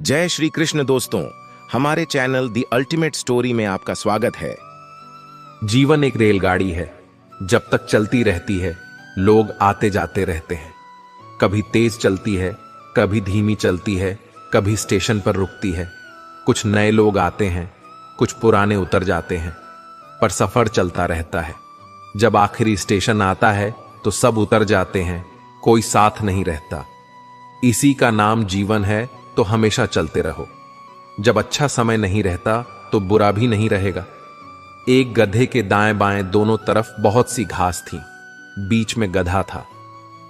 जय श्री कृष्ण दोस्तों, हमारे चैनल दी अल्टीमेट स्टोरी में आपका स्वागत है। जीवन एक रेलगाड़ी है। जब तक चलती रहती है लोग आते जाते रहते हैं। कभी तेज चलती है, कभी धीमी चलती है, कभी स्टेशन पर रुकती है। कुछ नए लोग आते हैं, कुछ पुराने उतर जाते हैं, पर सफर चलता रहता है। जब आखिरी स्टेशन आता है तो सब उतर जाते हैं, कोई साथ नहीं रहता। इसी का नाम जीवन है, तो हमेशा चलते रहो। जब अच्छा समय नहीं रहता तो बुरा भी नहीं रहेगा। एक गधे के दाएं बाएं दोनों तरफ बहुत सी घास थी। बीच में गधा था।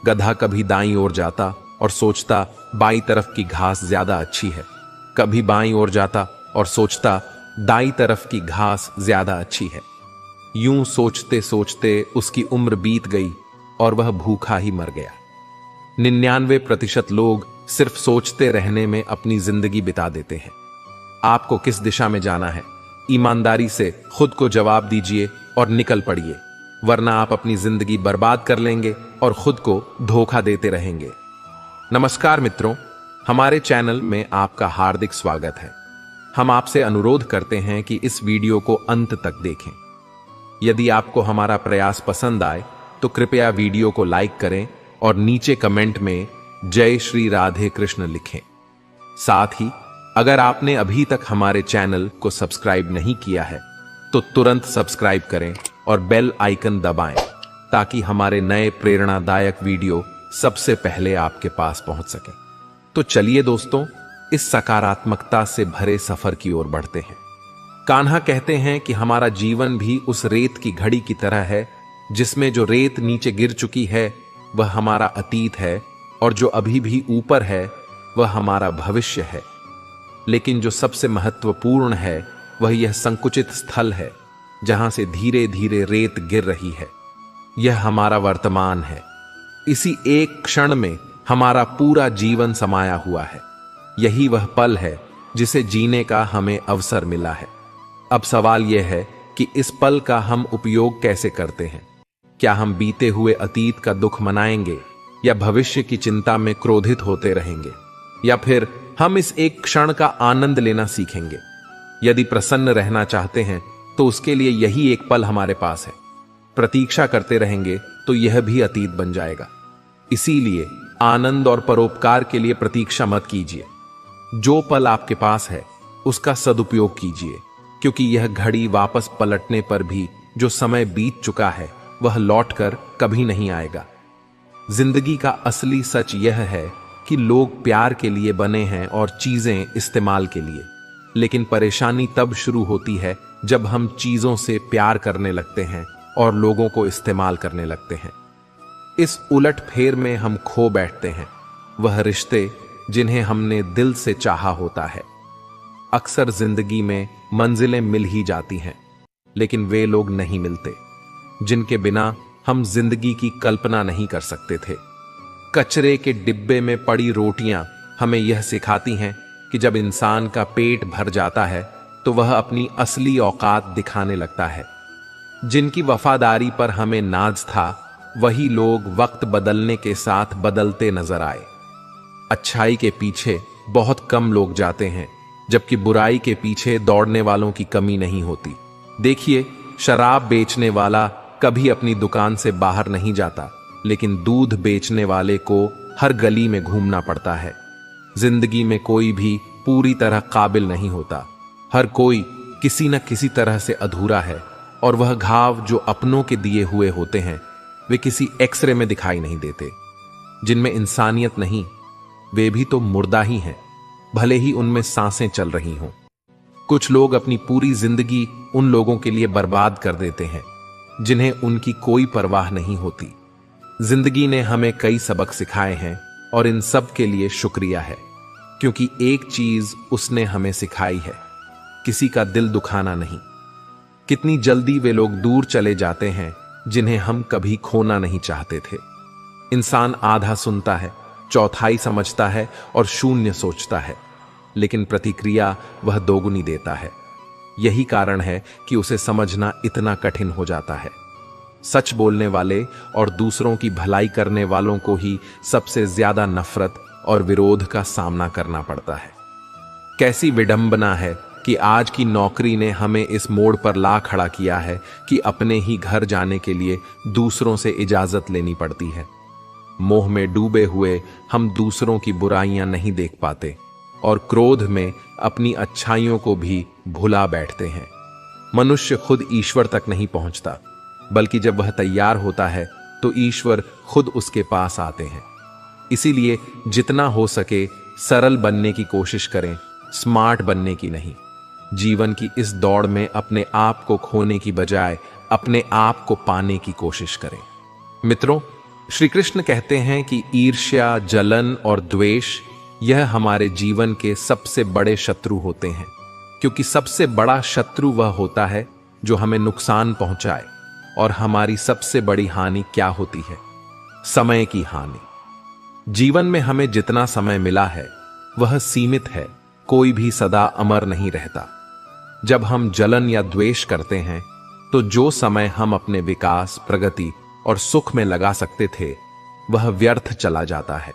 गधा कभी दाईं ओर जाता और सोचता बाईं तरफ की घास ज्यादा अच्छी है, कभी बाईं ओर जाता और सोचता दाईं तरफ की घास ज्यादा अच्छी है। यूं सोचते सोचते उसकी उम्र बीत गई और वह भूखा ही मर गया। 99% लोग सिर्फ सोचते रहने में अपनी जिंदगी बिता देते हैं। आपको किस दिशा में जाना है, ईमानदारी से खुद को जवाब दीजिए और निकल पड़िए, वरना आप अपनी जिंदगी बर्बाद कर लेंगे और खुद को धोखा देते रहेंगे। नमस्कार मित्रों, हमारे चैनल में आपका हार्दिक स्वागत है। हम आपसे अनुरोध करते हैं कि इस वीडियो को अंत तक देखें। यदि आपको हमारा प्रयास पसंद आए तो कृपया वीडियो को लाइक करें और नीचे कमेंट में जय श्री राधे कृष्ण लिखें। साथ ही अगर आपने अभी तक हमारे चैनल को सब्सक्राइब नहीं किया है तो तुरंत सब्सक्राइब करें और बेल आइकन दबाएं, ताकि हमारे नए प्रेरणादायक वीडियो सबसे पहले आपके पास पहुंच सके। तो चलिए दोस्तों, इस सकारात्मकता से भरे सफर की ओर बढ़ते हैं। कान्हा कहते हैं कि हमारा जीवन भी उस रेत की घड़ी की तरह है, जिसमें जो रेत नीचे गिर चुकी है वह हमारा अतीत है और जो अभी भी ऊपर है वह हमारा भविष्य है। लेकिन जो सबसे महत्वपूर्ण है वह यह संकुचित स्थल है जहां से धीरे धीरे रेत गिर रही है। यह हमारा वर्तमान है। इसी एक क्षण में हमारा पूरा जीवन समाया हुआ है। यही वह पल है जिसे जीने का हमें अवसर मिला है। अब सवाल यह है कि इस पल का हम उपयोग कैसे करते हैं। क्या हम बीते हुए अतीत का दुख मनाएंगे, या भविष्य की चिंता में क्रोधित होते रहेंगे, या फिर हम इस एक क्षण का आनंद लेना सीखेंगे। यदि प्रसन्न रहना चाहते हैं तो उसके लिए यही एक पल हमारे पास है। प्रतीक्षा करते रहेंगे तो यह भी अतीत बन जाएगा। इसीलिए आनंद और परोपकार के लिए प्रतीक्षा मत कीजिए। जो पल आपके पास है उसका सदुपयोग कीजिए, क्योंकि यह घड़ी वापस पलटने पर भी जो समय बीत चुका है वह लौटकर कभी नहीं आएगा। जिंदगी का असली सच यह है कि लोग प्यार के लिए बने हैं और चीजें इस्तेमाल के लिए। लेकिन परेशानी तब शुरू होती है जब हम चीजों से प्यार करने लगते हैं और लोगों को इस्तेमाल करने लगते हैं। इस उलट फेर में हम खो बैठते हैं वह रिश्ते जिन्हें हमने दिल से चाहा होता है। अक्सर जिंदगी में मंजिलें मिल ही जाती हैं, लेकिन वे लोग नहीं मिलते जिनके बिना हम जिंदगी की कल्पना नहीं कर सकते थे। कचरे के डिब्बे में पड़ी रोटियां हमें यह सिखाती हैं कि जब इंसान का पेट भर जाता है तो वह अपनी असली औकात दिखाने लगता है। जिनकी वफादारी पर हमें नाज था वही लोग वक्त बदलने के साथ बदलते नजर आए। अच्छाई के पीछे बहुत कम लोग जाते हैं, जबकि बुराई के पीछे दौड़ने वालों की कमी नहीं होती। देखिए, शराब बेचने वाला कभी अपनी दुकान से बाहर नहीं जाता, लेकिन दूध बेचने वाले को हर गली में घूमना पड़ता है। जिंदगी में कोई भी पूरी तरह काबिल नहीं होता। हर कोई किसी न किसी तरह से अधूरा है, और वह घाव जो अपनों के दिए हुए होते हैं वे किसी एक्सरे में दिखाई नहीं देते। जिनमें इंसानियत नहीं, वे भी तो मुर्दा ही हैं, भले ही उनमें सांसें चल रही हों। कुछ लोग अपनी पूरी जिंदगी उन लोगों के लिए बर्बाद कर देते हैं जिन्हें उनकी कोई परवाह नहीं होती। जिंदगी ने हमें कई सबक सिखाए हैं और इन सब के लिए शुक्रिया है, क्योंकि एक चीज उसने हमें सिखाई है, किसी का दिल दुखाना नहीं। कितनी जल्दी वे लोग दूर चले जाते हैं जिन्हें हम कभी खोना नहीं चाहते थे। इंसान आधा सुनता है, चौथाई समझता है और शून्य सोचता है, लेकिन प्रतिक्रिया वह दोगुनी देता है। यही कारण है कि उसे समझना इतना कठिन हो जाता है। सच बोलने वाले और दूसरों की भलाई करने वालों को ही सबसे ज्यादा नफरत और विरोध का सामना करना पड़ता है। कैसी विडंबना है कि आज की नौकरी ने हमें इस मोड़ पर ला खड़ा किया है कि अपने ही घर जाने के लिए दूसरों से इजाजत लेनी पड़ती है। मोह में डूबे हुए हम दूसरों की बुराइयां नहीं देख पाते और क्रोध में अपनी अच्छाइयों को भी भुला बैठते हैं। मनुष्य खुद ईश्वर तक नहीं पहुंचता, बल्कि जब वह तैयार होता है तो ईश्वर खुद उसके पास आते हैं। इसीलिए जितना हो सके सरल बनने की कोशिश करें, स्मार्ट बनने की नहीं। जीवन की इस दौड़ में अपने आप को खोने की बजाय अपने आप को पाने की कोशिश करें। मित्रों, श्री कृष्ण कहते हैं कि ईर्ष्या, जलन और द्वेष यह हमारे जीवन के सबसे बड़े शत्रु होते हैं, क्योंकि सबसे बड़ा शत्रु वह होता है जो हमें नुकसान पहुंचाए। और हमारी सबसे बड़ी हानि क्या होती है? समय की हानि। जीवन में हमें जितना समय मिला है वह सीमित है, कोई भी सदा अमर नहीं रहता। जब हम जलन या द्वेष करते हैं तो जो समय हम अपने विकास, प्रगति और सुख में लगा सकते थे वह व्यर्थ चला जाता है।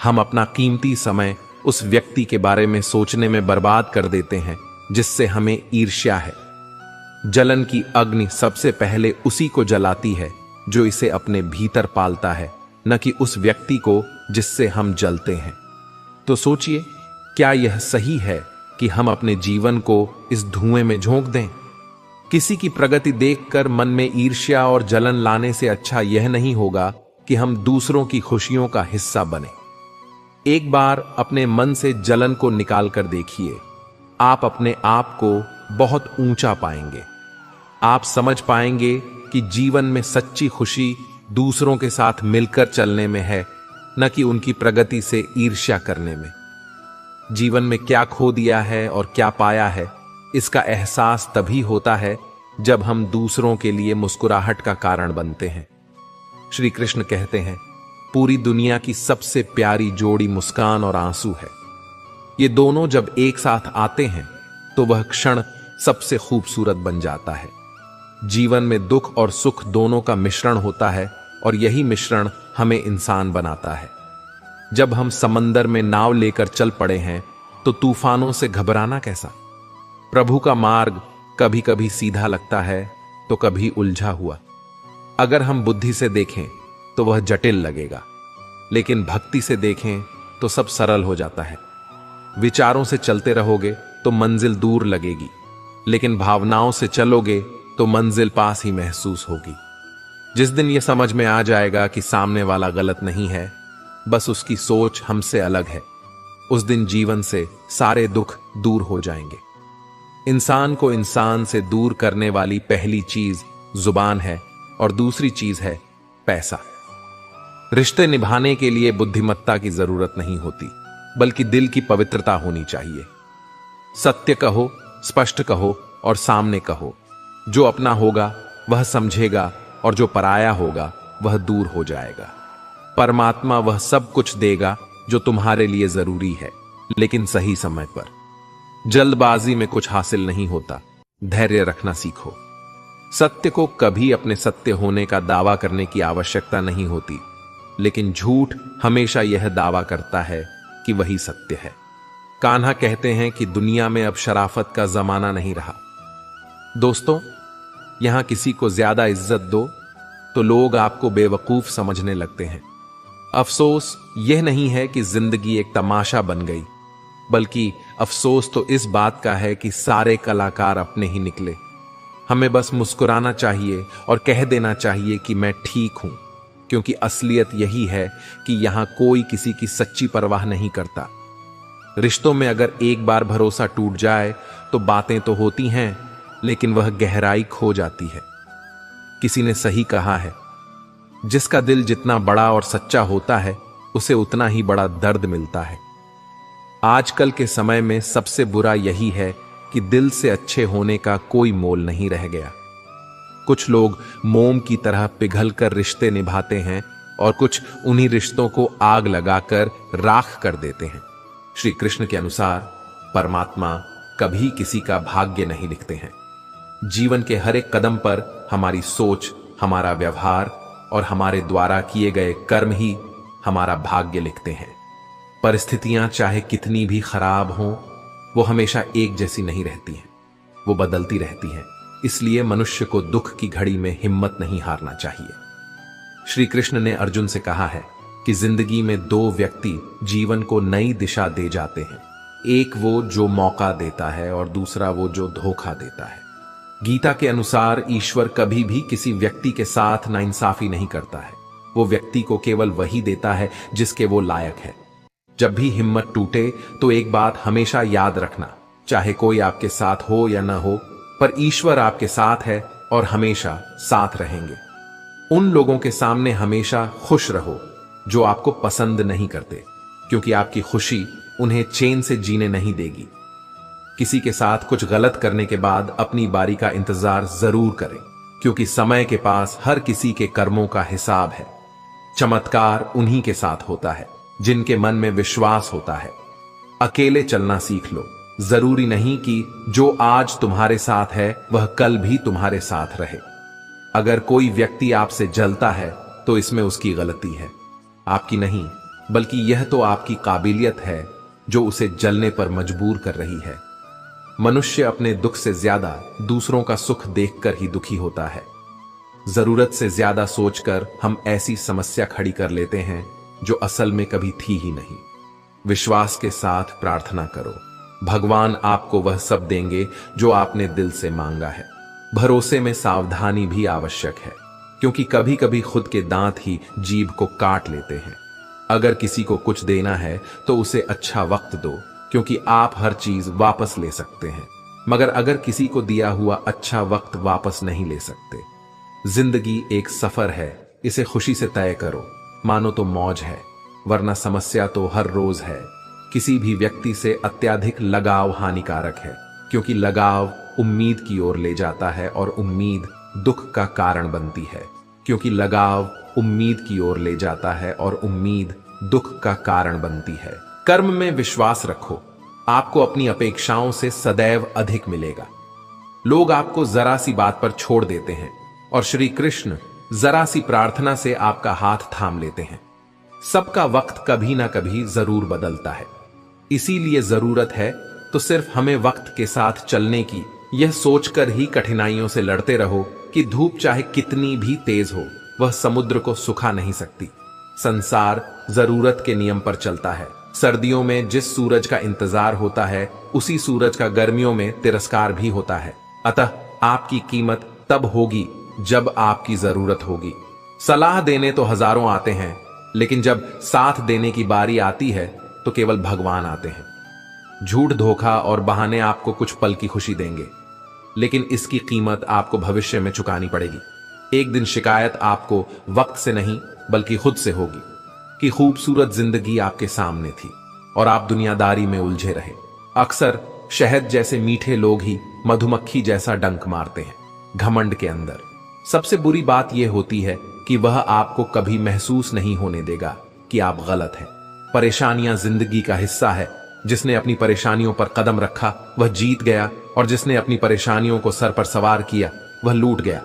हम अपना कीमती समय उस व्यक्ति के बारे में सोचने में बर्बाद कर देते हैं जिससे हमें ईर्ष्या है। जलन की अग्नि सबसे पहले उसी को जलाती है जो इसे अपने भीतर पालता है, न कि उस व्यक्ति को जिससे हम जलते हैं। तो सोचिए, क्या यह सही है कि हम अपने जीवन को इस धुएं में झोंक दें? किसी की प्रगति देखकर मन में ईर्ष्या और जलन लाने से अच्छा यह नहीं होगा कि हम दूसरों की खुशियों का हिस्सा बने। एक बार अपने मन से जलन को निकाल कर देखिए, आप अपने आप को बहुत ऊंचा पाएंगे। आप समझ पाएंगे कि जीवन में सच्ची खुशी दूसरों के साथ मिलकर चलने में है, न कि उनकी प्रगति से ईर्ष्या करने में। जीवन में क्या खो दिया है और क्या पाया है, इसका एहसास तभी होता है जब हम दूसरों के लिए मुस्कुराहट का कारण बनते हैं। श्री कृष्ण कहते हैं, पूरी दुनिया की सबसे प्यारी जोड़ी मुस्कान और आंसू है। ये दोनों जब एक साथ आते हैं तो वह क्षण सबसे खूबसूरत बन जाता है। जीवन में दुख और सुख दोनों का मिश्रण होता है और यही मिश्रण हमें इंसान बनाता है। जब हम समंदर में नाव लेकर चल पड़े हैं तो तूफानों से घबराना कैसा? प्रभु का मार्ग कभी कभी सीधा लगता है तो कभी उलझा हुआ। अगर हम बुद्धि से देखें तो वह जटिल लगेगा, लेकिन भक्ति से देखें तो सब सरल हो जाता है। विचारों से चलते रहोगे तो मंजिल दूर लगेगी, लेकिन भावनाओं से चलोगे तो मंजिल पास ही महसूस होगी। जिस दिन यह समझ में आ जाएगा कि सामने वाला गलत नहीं है, बस उसकी सोच हमसे अलग है, उस दिन जीवन से सारे दुख दूर हो जाएंगे। इंसान को इंसान से दूर करने वाली पहली चीज जुबान है और दूसरी चीज है पैसा। रिश्ते निभाने के लिए बुद्धिमत्ता की जरूरत नहीं होती, बल्कि दिल की पवित्रता होनी चाहिए। सत्य कहो, स्पष्ट कहो और सामने कहो। जो अपना होगा वह समझेगा और जो पराया होगा वह दूर हो जाएगा। परमात्मा वह सब कुछ देगा जो तुम्हारे लिए जरूरी है, लेकिन सही समय पर। जल्दबाजी में कुछ हासिल नहीं होता, धैर्य रखना सीखो। सत्य को कभी अपने सत्य होने का दावा करने की आवश्यकता नहीं होती, लेकिन झूठ हमेशा यह दावा करता है कि वही सत्य है। कान्हा कहते हैं कि दुनिया में अब शराफत का जमाना नहीं रहा। दोस्तों, यहां किसी को ज्यादा इज्जत दो तो लोग आपको बेवकूफ समझने लगते हैं। अफसोस यह नहीं है कि जिंदगी एक तमाशा बन गई, बल्कि अफसोस तो इस बात का है कि सारे कलाकार अपने ही निकले। हमें बस मुस्कुराना चाहिए और कह देना चाहिए कि मैं ठीक हूं, क्योंकि असलियत यही है कि यहां कोई किसी की सच्ची परवाह नहीं करता। रिश्तों में अगर एक बार भरोसा टूट जाए तो बातें तो होती हैं, लेकिन वह गहराई खो जाती है। किसी ने सही कहा है, जिसका दिल जितना बड़ा और सच्चा होता है उसे उतना ही बड़ा दर्द मिलता है। आजकल के समय में सबसे बुरा यही है कि दिल से अच्छे होने का कोई मोल नहीं रह गया। कुछ लोग मोम की तरह पिघलकर रिश्ते निभाते हैं और कुछ उन्हीं रिश्तों को आग लगाकर राख कर देते हैं। श्री कृष्ण के अनुसार परमात्मा कभी किसी का भाग्य नहीं लिखते हैं। जीवन के हर एक कदम पर हमारी सोच, हमारा व्यवहार और हमारे द्वारा किए गए कर्म ही हमारा भाग्य लिखते हैं। परिस्थितियां चाहे कितनी भी खराब हों, वो हमेशा एक जैसी नहीं रहती हैं, वो बदलती रहती हैं। इसलिए मनुष्य को दुख की घड़ी में हिम्मत नहीं हारना चाहिए। श्री कृष्ण ने अर्जुन से कहा है कि जिंदगी में दो व्यक्ति जीवन को नई दिशा दे जाते हैं, एक वो जो मौका देता है और दूसरा वो जो धोखा देता है। गीता के अनुसार ईश्वर कभी भी किसी व्यक्ति के साथ नाइंसाफी नहीं करता है, वो व्यक्ति को केवल वही देता है जिसके वो लायक है। जब भी हिम्मत टूटे तो एक बात हमेशा याद रखना, चाहे कोई आपके साथ हो या ना हो, पर ईश्वर आपके साथ है और हमेशा साथ रहेंगे। उन लोगों के सामने हमेशा खुश रहो जो आपको पसंद नहीं करते, क्योंकि आपकी खुशी उन्हें चैन से जीने नहीं देगी। किसी के साथ कुछ गलत करने के बाद अपनी बारी का इंतजार जरूर करें, क्योंकि समय के पास हर किसी के कर्मों का हिसाब है। चमत्कार उन्हीं के साथ होता है जिनके मन में विश्वास होता है। अकेले चलना सीख लो, जरूरी नहीं कि जो आज तुम्हारे साथ है वह कल भी तुम्हारे साथ रहे। अगर कोई व्यक्ति आपसे जलता है तो इसमें उसकी गलती है, आपकी नहीं, बल्कि यह तो आपकी काबिलियत है जो उसे जलने पर मजबूर कर रही है। मनुष्य अपने दुख से ज्यादा दूसरों का सुख देखकर ही दुखी होता है। जरूरत से ज्यादा सोचकर हम ऐसी समस्या खड़ी कर लेते हैं जो असल में कभी थी ही नहीं। विश्वास के साथ प्रार्थना करो, भगवान आपको वह सब देंगे जो आपने दिल से मांगा है। भरोसे में सावधानी भी आवश्यक है, क्योंकि कभी कभी खुद के दांत ही जीभ को काट लेते हैं। अगर किसी को कुछ देना है तो उसे अच्छा वक्त दो, क्योंकि आप हर चीज वापस ले सकते हैं, मगर अगर किसी को दिया हुआ अच्छा वक्त वापस नहीं ले सकते। जिंदगी एक सफर है, इसे खुशी से तय करो, मानो तो मौज है, वरना समस्या तो हर रोज है। किसी भी व्यक्ति से अत्यधिक लगाव हानिकारक है, क्योंकि लगाव उम्मीद की ओर ले जाता है और उम्मीद दुख का कारण बनती है, क्योंकि लगाव उम्मीद की ओर ले जाता है और उम्मीद दुख का कारण बनती है। कर्म में विश्वास रखो, आपको अपनी अपेक्षाओं से सदैव अधिक मिलेगा। लोग आपको जरा सी बात पर छोड़ देते हैं और श्री कृष्ण जरा सी प्रार्थना से आपका हाथ थाम लेते हैं। सबका वक्त कभी ना कभी जरूर बदलता है, इसीलिए जरूरत है तो सिर्फ हमें वक्त के साथ चलने की। यह सोचकर ही कठिनाइयों से लड़ते रहो कि धूप चाहे कितनी भी तेज हो, वह समुद्र को सुखा नहीं सकती। संसार जरूरत के नियम पर चलता है। सर्दियों में जिस सूरज का इंतजार होता है, उसी सूरज का गर्मियों में तिरस्कार भी होता है। अतः आपकी कीमत तब होगी जब आपकी जरूरत होगी। सलाह देने तो हजारों आते हैं, लेकिन जब साथ देने की बारी आती है तो केवल भगवान आते हैं। झूठ, धोखा और बहाने आपको कुछ पल की खुशी देंगे, लेकिन इसकी कीमत आपको भविष्य में चुकानी पड़ेगी। एक दिन शिकायत आपको वक्त से नहीं बल्कि खुद से होगी कि खूबसूरत जिंदगी आपके सामने थी और आप दुनियादारी में उलझे रहे। अक्सर शहद जैसे मीठे लोग ही मधुमक्खी जैसा डंक मारते हैं, घमंड के अंदर। सबसे बुरी बात यह होती है कि वह आपको कभी महसूस नहीं होने देगा कि आप गलत हैं। परेशानियां जिंदगी का हिस्सा है। जिसने अपनी परेशानियों पर कदम रखा वह जीत गया, और जिसने अपनी परेशानियों को सर पर सवार किया वह लूट गया।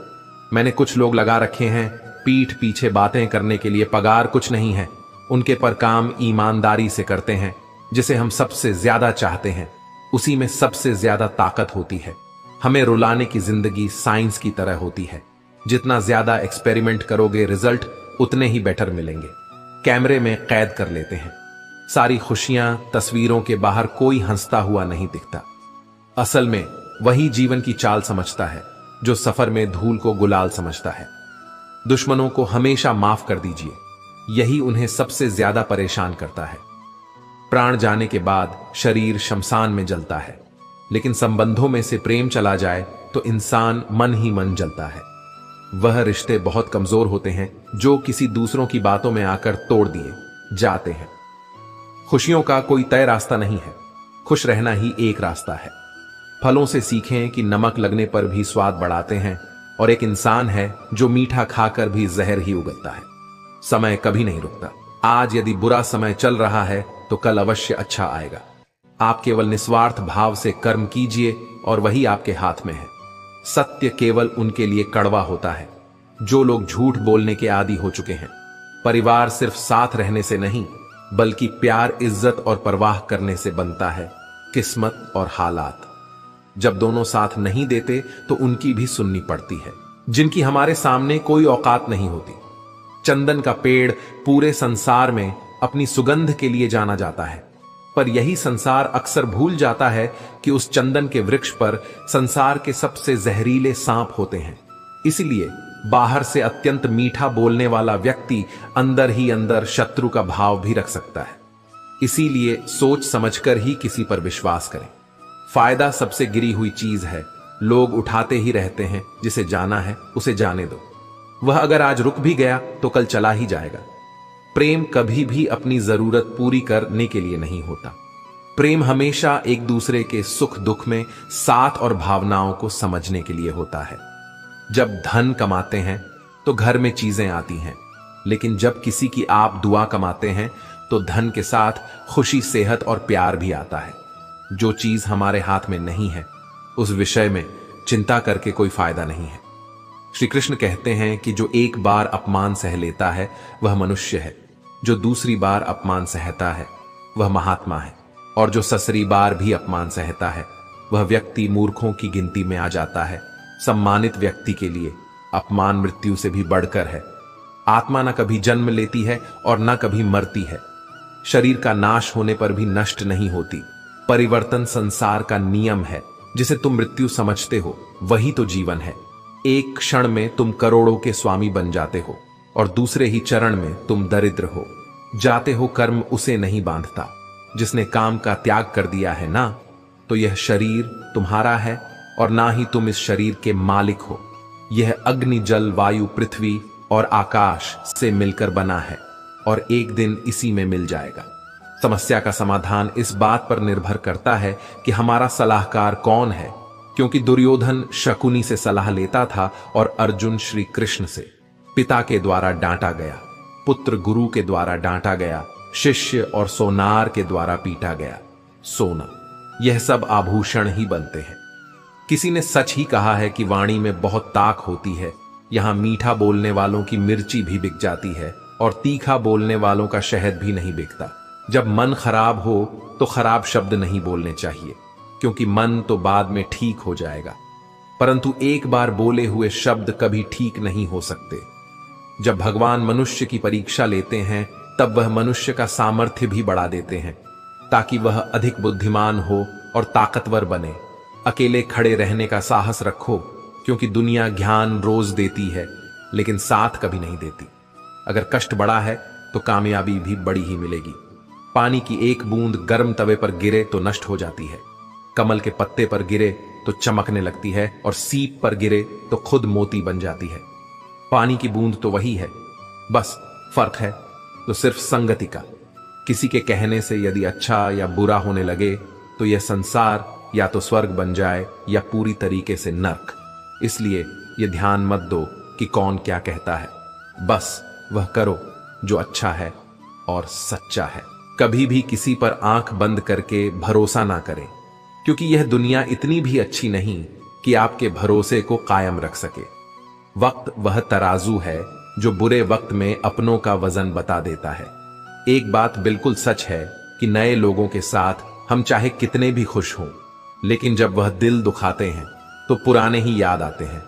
मैंने कुछ लोग लगा रखे हैं पीठ पीछे बातें करने के लिए, पगार कुछ नहीं है, उनके पर काम ईमानदारी से करते हैं। जिसे हम सबसे ज्यादा चाहते हैं उसी में सबसे ज्यादा ताकत होती है। हमें रुलाने की जिंदगी साइंस की तरह होती है। जितना ज्यादा एक्सपेरिमेंट करोगे रिजल्ट उतने ही बेटर मिलेंगे। कैमरे में कैद कर लेते हैं सारी खुशियां, तस्वीरों के बाहर कोई हंसता हुआ नहीं दिखता। असल में वही जीवन की चाल समझता है जो सफर में धूल को गुलाल समझता है। दुश्मनों को हमेशा माफ कर दीजिए, यही उन्हें सबसे ज्यादा परेशान करता है। प्राण जाने के बाद शरीर शमशान में जलता है, लेकिन संबंधों में से प्रेम चला जाए तो इंसान मन ही मन जलता है। वह रिश्ते बहुत कमजोर होते हैं जो किसी दूसरों की बातों में आकर तोड़ दिए जाते हैं। खुशियों का कोई तय रास्ता नहीं है, खुश रहना ही एक रास्ता है। फलों से सीखें कि नमक लगने पर भी स्वाद बढ़ाते हैं, और एक इंसान है जो मीठा खाकर भी जहर ही उगलता है। समय कभी नहीं रुकता। आज यदि बुरा समय चल रहा है तो कल अवश्य अच्छा आएगा। आप केवल निस्वार्थ भाव से कर्म कीजिए और वही आपके हाथ में है। सत्य केवल उनके लिए कड़वा होता है जो लोग झूठ बोलने के आदी हो चुके हैं। परिवार सिर्फ साथ रहने से नहीं बल्कि प्यार, इज्जत और परवाह करने से बनता है। किस्मत और हालात। जब दोनों साथ नहीं देते तो उनकी भी सुननी पड़ती है, जिनकी हमारे सामने कोई औकात नहीं होती। चंदन का पेड़ पूरे संसार में अपनी सुगंध के लिए जाना जाता है, पर यही संसार अक्सर भूल जाता है कि उस चंदन के वृक्ष पर संसार के सबसे जहरीले सांप होते हैं। इसलिए बाहर से अत्यंत मीठा बोलने वाला व्यक्ति अंदर ही अंदर शत्रु का भाव भी रख सकता है। इसीलिए सोच समझकर ही किसी पर विश्वास करें। फायदा सबसे गिरी हुई चीज है, लोग उठाते ही रहते हैं। जिसे जाना है उसे जाने दो, वह अगर आज रुक भी गया तो कल चला ही जाएगा। प्रेम कभी भी अपनी जरूरत पूरी करने के लिए नहीं होता। प्रेम हमेशा एक दूसरे के सुख दुख में साथ और भावनाओं को समझने के लिए होता है। जब धन कमाते हैं तो घर में चीजें आती हैं, लेकिन जब किसी की आप दुआ कमाते हैं तो धन के साथ खुशी, सेहत और प्यार भी आता है। जो चीज हमारे हाथ में नहीं है उस विषय में चिंता करके कोई फायदा नहीं है। श्री कृष्ण कहते हैं कि जो एक बार अपमान सह लेता है वह मनुष्य है, जो दूसरी बार अपमान सहता है वह महात्मा है, और जो ससरी बार भी अपमान सहता है वह व्यक्ति मूर्खों की गिनती में आ जाता है। सम्मानित व्यक्ति के लिए अपमान मृत्यु से भी बढ़कर है। आत्मा न कभी जन्म लेती है और न कभी मरती है। शरीर का नाश होने पर भी नष्ट नहीं होती। परिवर्तन संसार का नियम है। जिसे तुम मृत्यु समझते हो वही तो जीवन है। एक क्षण में तुम करोड़ों के स्वामी बन जाते हो और दूसरे ही चरण में तुम दरिद्र हो जाते हो। कर्म उसे नहीं बांधता जिसने काम का त्याग कर दिया है ना। तो यह शरीर तुम्हारा है और ना ही तुम इस शरीर के मालिक हो। यह अग्नि, जल, वायु, पृथ्वी और आकाश से मिलकर बना है और एक दिन इसी में मिल जाएगा। समस्या का समाधान इस बात पर निर्भर करता है कि हमारा सलाहकार कौन है, क्योंकि दुर्योधन शकुनी से सलाह लेता था और अर्जुन श्री कृष्ण से। पिता के द्वारा डांटा गया, पुत्र गुरु के द्वारा डांटा गया, शिष्य और सोनार के द्वारा पीटा गया। सोना, यह सब आभूषण ही बनते हैं। किसी ने सच ही कहा है कि वाणी में बहुत ताक होती है। यहां मीठा बोलने वालों की मिर्ची भी बिक जाती है और तीखा बोलने वालों का शहद भी नहीं बिकता। जब मन खराब हो तो खराब शब्द नहीं बोलने चाहिए, क्योंकि मन तो बाद में ठीक हो जाएगा, परंतु एक बार बोले हुए शब्द कभी ठीक नहीं हो सकते। जब भगवान मनुष्य की परीक्षा लेते हैं तब वह मनुष्य का सामर्थ्य भी बढ़ा देते हैं, ताकि वह अधिक बुद्धिमान हो और ताकतवर बने। अकेले खड़े रहने का साहस रखो, क्योंकि दुनिया ज्ञान रोज देती है लेकिन साथ कभी नहीं देती। अगर कष्ट बड़ा है तो कामयाबी भी बड़ी ही मिलेगी। पानी की एक बूंद गर्म तवे पर गिरे तो नष्ट हो जाती है, कमल के पत्ते पर गिरे तो चमकने लगती है, और सीप पर गिरे तो खुद मोती बन जाती है। पानी की बूंद तो वही है, बस फर्क है तो सिर्फ संगति का। किसी के कहने से यदि अच्छा या बुरा होने लगे तो यह संसार या तो स्वर्ग बन जाए या पूरी तरीके से नर्क। इसलिए यह ध्यान मत दो कि कौन क्या कहता है, बस वह करो जो अच्छा है और सच्चा है। कभी भी किसी पर आंख बंद करके भरोसा ना करें, क्योंकि यह दुनिया इतनी भी अच्छी नहीं कि आपके भरोसे को कायम रख सके। वक्त वह तराजू है जो बुरे वक्त में अपनों का वजन बता देता है। एक बात बिल्कुल सच है कि नए लोगों के साथ हम चाहे कितने भी खुश हों, लेकिन जब वह दिल दुखाते हैं तो पुराने ही याद आते हैं।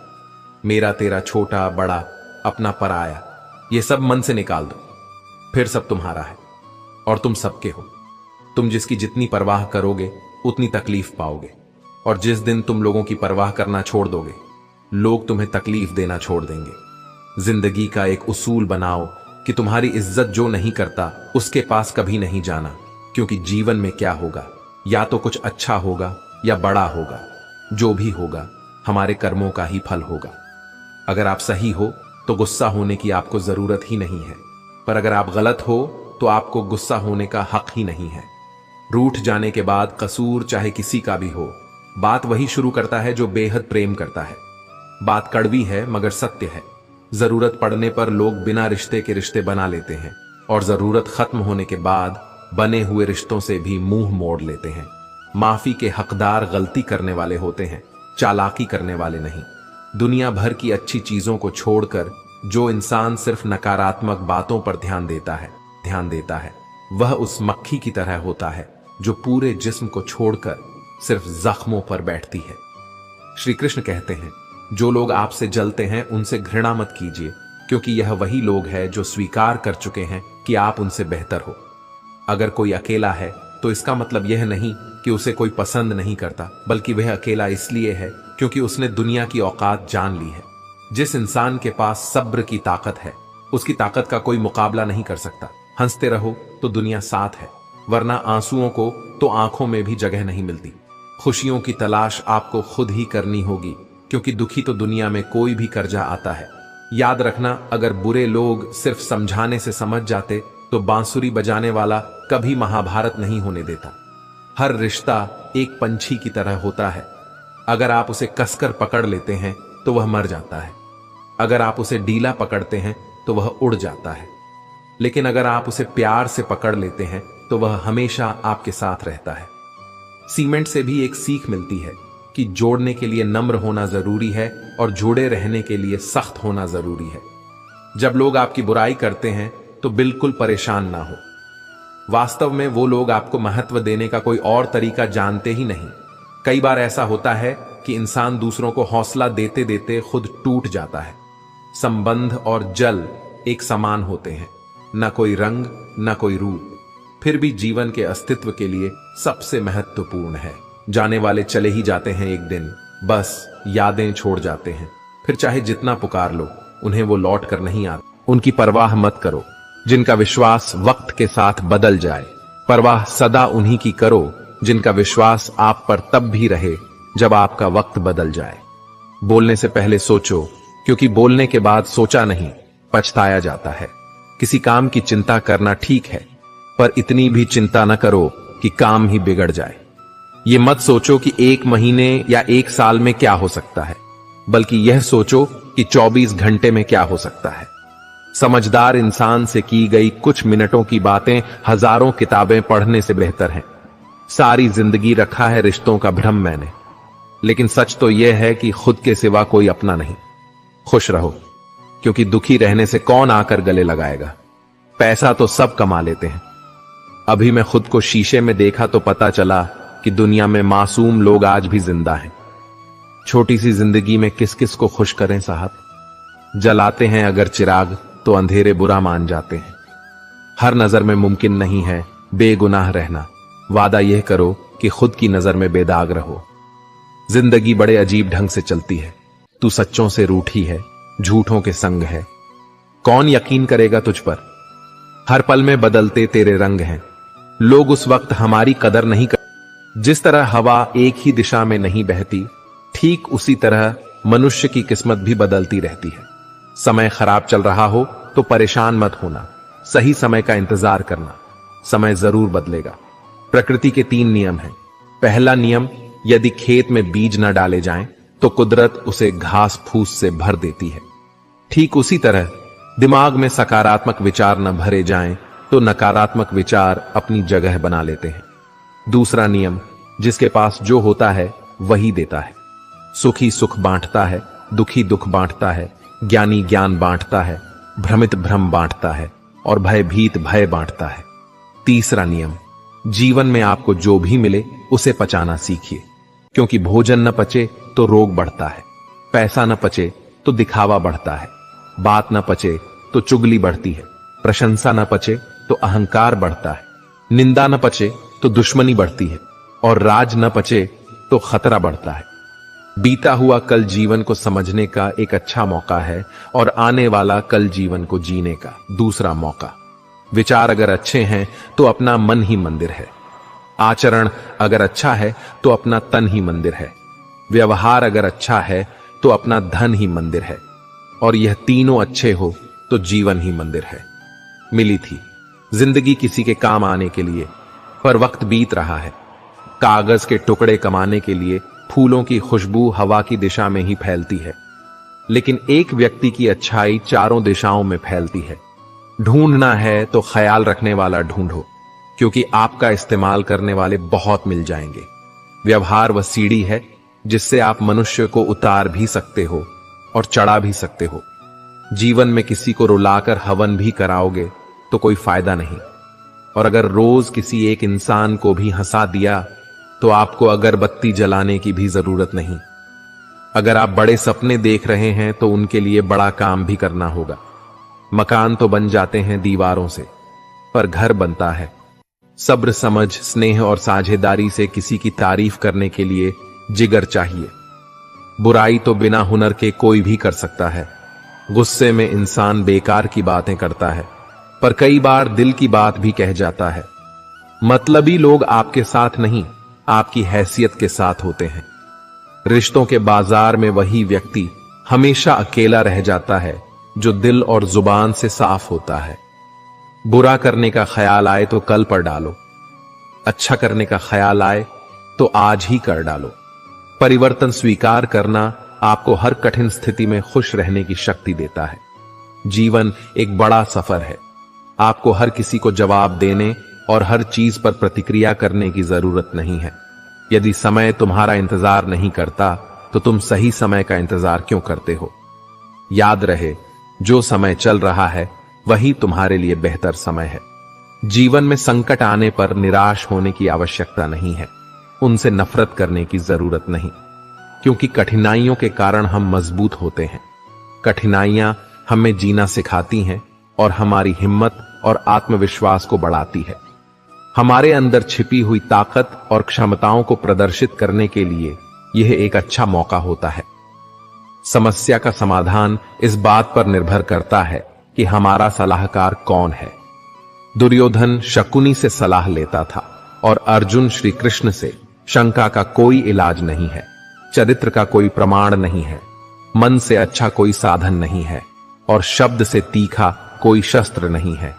मेरा तेरा, छोटा बड़ा, अपना पराया, ये सब मन से निकाल दो, फिर सब तुम्हारा है और तुम सबके हो। तुम जिसकी जितनी परवाह करोगे उतनी तकलीफ पाओगे, और जिस दिन तुम लोगों की परवाह करना छोड़ दोगे लोग तुम्हें तकलीफ देना छोड़ देंगे। जिंदगी का एक उसूल बनाओ कि तुम्हारी इज्जत जो नहीं करता उसके पास कभी नहीं जाना, क्योंकि जीवन में क्या होगा, या तो कुछ अच्छा होगा या बड़ा होगा। जो भी होगा हमारे कर्मों का ही फल होगा। अगर आप सही हो तो गुस्सा होने की आपको जरूरत ही नहीं है, पर अगर आप गलत हो तो आपको गुस्सा होने का हक ही नहीं है। रूठ जाने के बाद कसूर चाहे किसी का भी हो, बात वही शुरू करता है जो बेहद प्रेम करता है। बात कड़वी है मगर सत्य है। जरूरत पड़ने पर लोग बिना रिश्ते के रिश्ते बना लेते हैं, और जरूरत खत्म होने के बाद बने हुए रिश्तों से भी मुंह मोड़ लेते हैं। माफी के हकदार गलती करने वाले होते हैं, चालाकी करने वाले नहीं। दुनिया भर की अच्छी चीजों को छोड़कर जो इंसान सिर्फ नकारात्मक बातों पर ध्यान देता है वह उस मक्खी की तरह होता है जो पूरे जिस्म को छोड़कर सिर्फ जख्मों पर बैठती है। श्री कृष्ण कहते हैं, जो लोग आपसे जलते हैं उनसे घृणा मत कीजिए, क्योंकि यह वही लोग हैं जो स्वीकार कर चुके हैं कि आप उनसे बेहतर हो। अगर कोई अकेला है तो इसका मतलब यह नहीं कि उसे कोई पसंद नहीं करता, बल्कि वह अकेला इसलिए है क्योंकि उसने दुनिया की औकात जान ली है। जिस इंसान के पास सब्र की ताकत है, उसकी ताकत का कोई मुकाबला नहीं कर सकता। हंसते रहो तो दुनिया साथ है, वरना आंसुओं को तो आंखों में भी जगह नहीं मिलती। खुशियों की तलाश आपको खुद ही करनी होगी, क्योंकि दुखी तो दुनिया में कोई भी कर जा आता है। याद रखना, अगर बुरे लोग सिर्फ समझाने से समझ जाते तो बांसुरी बजाने वाला कभी महाभारत नहीं होने देता। हर रिश्ता एक पंछी की तरह होता है। अगर आप उसे कसकर पकड़ लेते हैं तो वह मर जाता है, अगर आप उसे ढीला पकड़ते हैं तो वह उड़ जाता है, लेकिन अगर आप उसे प्यार से पकड़ लेते हैं तो वह हमेशा आपके साथ रहता है। सीमेंट से भी एक सीख मिलती है कि जोड़ने के लिए नम्र होना जरूरी है और जुड़े रहने के लिए सख्त होना जरूरी है। जब लोग आपकी बुराई करते हैं तो बिल्कुल परेशान ना हो। वास्तव में वो लोग आपको महत्व देने का कोई और तरीका जानते ही नहीं। कई बार ऐसा होता है कि इंसान दूसरों को हौसला देते देते खुद टूट जाता है। संबंध और जल एक समान होते हैं, न कोई रंग न कोई रूप, फिर भी जीवन के अस्तित्व के लिए सबसे महत्वपूर्ण है। जाने वाले चले ही जाते हैं एक दिन, बस यादें छोड़ जाते हैं। फिर चाहे जितना पुकार लो, उन्हें वो लौट कर नहीं आते। उनकी परवाह मत करो जिनका विश्वास वक्त के साथ बदल जाए। परवाह सदा उन्हीं की करो जिनका विश्वास आप पर तब भी रहे जब आपका वक्त बदल जाए। बोलने से पहले सोचो, क्योंकि बोलने के बाद सोचा नहीं पछताया जाता है। किसी काम की चिंता करना ठीक है, पर इतनी भी चिंता न करो कि काम ही बिगड़ जाए। ये मत सोचो कि 1 महीने या 1 साल में क्या हो सकता है, बल्कि यह सोचो कि 24 घंटे में क्या हो सकता है। समझदार इंसान से की गई कुछ मिनटों की बातें हजारों किताबें पढ़ने से बेहतर हैं। सारी जिंदगी रखा है रिश्तों का भ्रम मैंने, लेकिन सच तो यह है कि खुद के सिवा कोई अपना नहीं। खुश रहो, क्योंकि दुखी रहने से कौन आकर गले लगाएगा। पैसा तो सब कमा लेते हैं। अभी मैं खुद को शीशे में देखा तो पता चला कि दुनिया में मासूम लोग आज भी जिंदा हैं। छोटी सी जिंदगी में किस किस को खुश करें साहब। जलाते हैं अगर चिराग तो अंधेरे बुरा मान जाते हैं। हर नजर में मुमकिन नहीं है बेगुनाह रहना। वादा यह करो कि खुद की नजर में बेदाग रहो। जिंदगी बड़े अजीब ढंग से चलती है। तू सच्चों से रूठी है, झूठों के संग है। कौन यकीन करेगा तुझ पर। हर पल में बदलते तेरे रंग हैं। लोग उस वक्त हमारी कदर नहीं कर। जिस तरह हवा एक ही दिशा में नहीं बहती, ठीक उसी तरह मनुष्य की किस्मत भी बदलती रहती है। समय खराब चल रहा हो तो परेशान मत होना, सही समय का इंतजार करना। समय जरूर बदलेगा। प्रकृति के 3 नियम हैं। पहला नियम, यदि खेत में बीज न डाले जाएं तो कुदरत उसे घास फूस से भर देती है। ठीक उसी तरह दिमाग में सकारात्मक विचार न भरे जाएं तो नकारात्मक विचार अपनी जगह बना लेते हैं। दूसरा नियम, जिसके पास जो होता है वही देता है। सुखी सुख बांटता है, दुखी दुख बांटता है, ज्ञानी ज्ञान बांटता है, भ्रमित भ्रम बांटता है और भयभीत भय बांटता है। तीसरा नियम, जीवन में आपको जो भी मिले उसे पचाना सीखिए, क्योंकि भोजन न पचे तो रोग बढ़ता है, पैसा न पचे तो दिखावा बढ़ता है, बात न पचे तो चुगली बढ़ती है, प्रशंसा न पचे तो अहंकार बढ़ता है, निंदा न पचे तो दुश्मनी बढ़ती है और राज न पचे तो खतरा बढ़ता है। बीता हुआ कल जीवन को समझने का एक अच्छा मौका है और आने वाला कल जीवन को जीने का दूसरा मौका। विचार अगर अच्छे हैं तो अपना मन ही मंदिर है। आचरण अगर अच्छा है तो अपना तन ही मंदिर है। व्यवहार अगर अच्छा है तो अपना धन ही मंदिर है। और यह तीनों अच्छे हो तो जीवन ही मंदिर है। मिली थी जिंदगी किसी के काम आने के लिए, पर वक्त बीत रहा है। कागज के टुकड़े कमाने के लिए फूलों की खुशबू हवा की दिशा में ही फैलती है, लेकिन एक व्यक्ति की अच्छाई चारों दिशाओं में फैलती है। ढूंढना है तो ख्याल रखने वाला ढूंढो, क्योंकि आपका इस्तेमाल करने वाले बहुत मिल जाएंगे। व्यवहार वह सीढ़ी है जिससे आप मनुष्य को उतार भी सकते हो और चढ़ा भी सकते हो। जीवन में किसी को रुलाकर हवन भी कराओगे तो कोई फायदा नहीं। और अगर रोज किसी एक इंसान को भी हंसा दिया तो आपको अगरबत्ती जलाने की भी जरूरत नहीं। अगर आप बड़े सपने देख रहे हैं तो उनके लिए बड़ा काम भी करना होगा। मकान तो बन जाते हैं दीवारों से, पर घर बनता है सब्र, समझ, स्नेह और साझेदारी से। किसी की तारीफ करने के लिए जिगर चाहिए। बुराई तो बिना हुनर के कोई भी कर सकता है। गुस्से में इंसान बेकार की बातें करता है, पर कई बार दिल की बात भी कह जाता है। मतलबी लोग आपके साथ नहीं, आपकी हैसियत के साथ होते हैं। रिश्तों के बाजार में वही व्यक्ति हमेशा अकेला रह जाता है जो दिल और जुबान से साफ होता है। बुरा करने का ख्याल आए तो कल पर डालो, अच्छा करने का ख्याल आए तो आज ही कर डालो। परिवर्तन स्वीकार करना आपको हर कठिन स्थिति में खुश रहने की शक्ति देता है। जीवन एक बड़ा सफर है। आपको हर किसी को जवाब देने और हर चीज पर प्रतिक्रिया करने की जरूरत नहीं है। यदि समय तुम्हारा इंतजार नहीं करता तो तुम सही समय का इंतजार क्यों करते हो? याद रहे, जो समय चल रहा है वही तुम्हारे लिए बेहतर समय है। जीवन में संकट आने पर निराश होने की आवश्यकता नहीं है, उनसे नफरत करने की जरूरत नहीं, क्योंकि कठिनाइयों के कारण हम मजबूत होते हैं। कठिनाइयां हमें जीना सिखाती हैं और हमारी हिम्मत और आत्मविश्वास को बढ़ाती है। हमारे अंदर छिपी हुई ताकत और क्षमताओं को प्रदर्शित करने के लिए यह एक अच्छा मौका होता है। समस्या का समाधान इस बात पर निर्भर करता है कि हमारा सलाहकार कौन है। दुर्योधन शकुनी से सलाह लेता था और अर्जुन श्री कृष्ण से। शंका का कोई इलाज नहीं है, चरित्र का कोई प्रमाण नहीं है, मन से अच्छा कोई साधन नहीं है और शब्द से तीखा कोई शस्त्र नहीं है।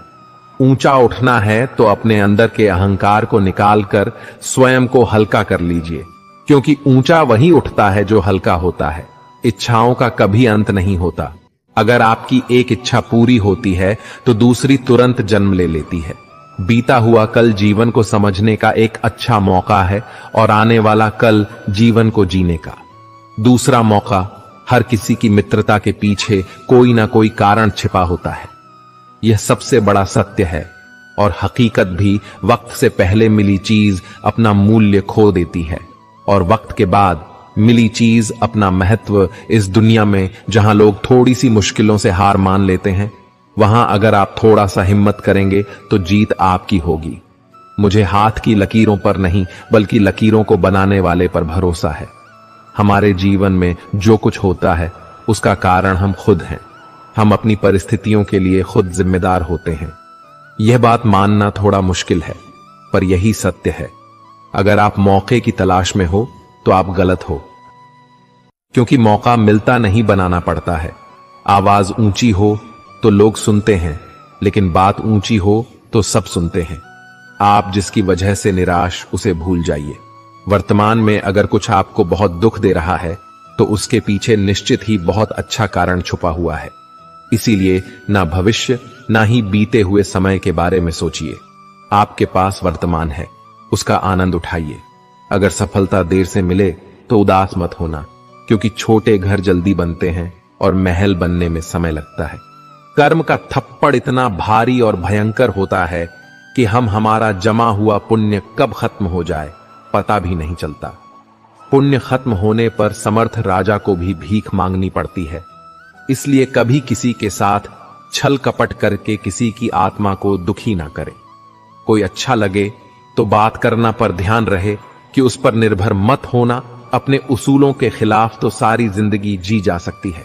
ऊंचा उठना है तो अपने अंदर के अहंकार को निकालकर स्वयं को हल्का कर लीजिए, क्योंकि ऊंचा वही उठता है जो हल्का होता है। इच्छाओं का कभी अंत नहीं होता। अगर आपकी एक इच्छा पूरी होती है तो दूसरी तुरंत जन्म ले लेती है। बीता हुआ कल जीवन को समझने का एक अच्छा मौका है और आने वाला कल जीवन को जीने का। दूसरा मौका, हर किसी की मित्रता के पीछे कोई ना कोई कारण छिपा होता है। यह सबसे बड़ा सत्य है और हकीकत भी वक्त से पहले मिली चीज अपना मूल्य खो देती है और वक्त के बाद मिली चीज अपना महत्व। इस दुनिया में जहां लोग थोड़ी सी मुश्किलों से हार मान लेते हैं, वहां अगर आप थोड़ा सा हिम्मत करेंगे तो जीत आपकी होगी। मुझे हाथ की लकीरों पर नहीं बल्कि लकीरों को बनाने वाले पर भरोसा है। हमारे जीवन में जो कुछ होता है उसका कारण हम खुद हैं। हम अपनी परिस्थितियों के लिए खुद जिम्मेदार होते हैं। यह बात मानना थोड़ा मुश्किल है, पर यही सत्य है। अगर आप मौके की तलाश में हो तो आप गलत हो, क्योंकि मौका मिलता नहीं, बनाना पड़ता है। आवाज ऊंची हो तो लोग सुनते हैं, लेकिन बात ऊंची हो तो सब सुनते हैं। आप जिसकी वजह से निराश, उसे भूल जाइए। वर्तमान में अगर कुछ आपको बहुत दुख दे रहा है तो उसके पीछे निश्चित ही बहुत अच्छा कारण छुपा हुआ है। इसीलिए ना भविष्य ना ही बीते हुए समय के बारे में सोचिए। आपके पास वर्तमान है, उसका आनंद उठाइए। अगर सफलता देर से मिले तो उदास मत होना, क्योंकि छोटे घर जल्दी बनते हैं और महल बनने में समय लगता है। कर्म का थप्पड़ इतना भारी और भयंकर होता है कि हमारा जमा हुआ पुण्य कब खत्म हो जाए पता भी नहीं चलता। पुण्य खत्म होने पर समर्थ राजा को भी भीख मांगनी पड़ती है। इसलिए कभी किसी के साथ छल कपट करके किसी की आत्मा को दुखी ना करें। कोई अच्छा लगे तो बात करना, पर ध्यान रहे कि उस पर निर्भर मत होना। अपने उसूलों के खिलाफ तो सारी जिंदगी जी जा सकती है,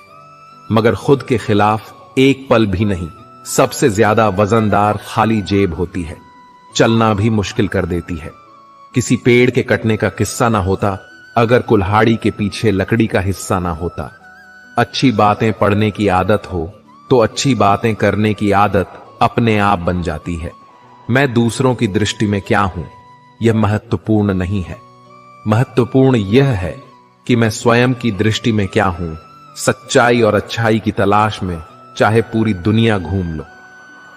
मगर खुद के खिलाफ एक पल भी नहीं। सबसे ज्यादा वजनदार खाली जेब होती है, चलना भी मुश्किल कर देती है। किसी पेड़ के कटने का किस्सा ना होता अगर कुल्हाड़ी के पीछे लकड़ी का हिस्सा ना होता। अच्छी बातें पढ़ने की आदत हो तो अच्छी बातें करने की आदत अपने आप बन जाती है। मैं दूसरों की दृष्टि में क्या हूं, यह महत्वपूर्ण नहीं है। महत्वपूर्ण यह है कि मैं स्वयं की दृष्टि में क्या हूं। सच्चाई और अच्छाई की तलाश में चाहे पूरी दुनिया घूम लो,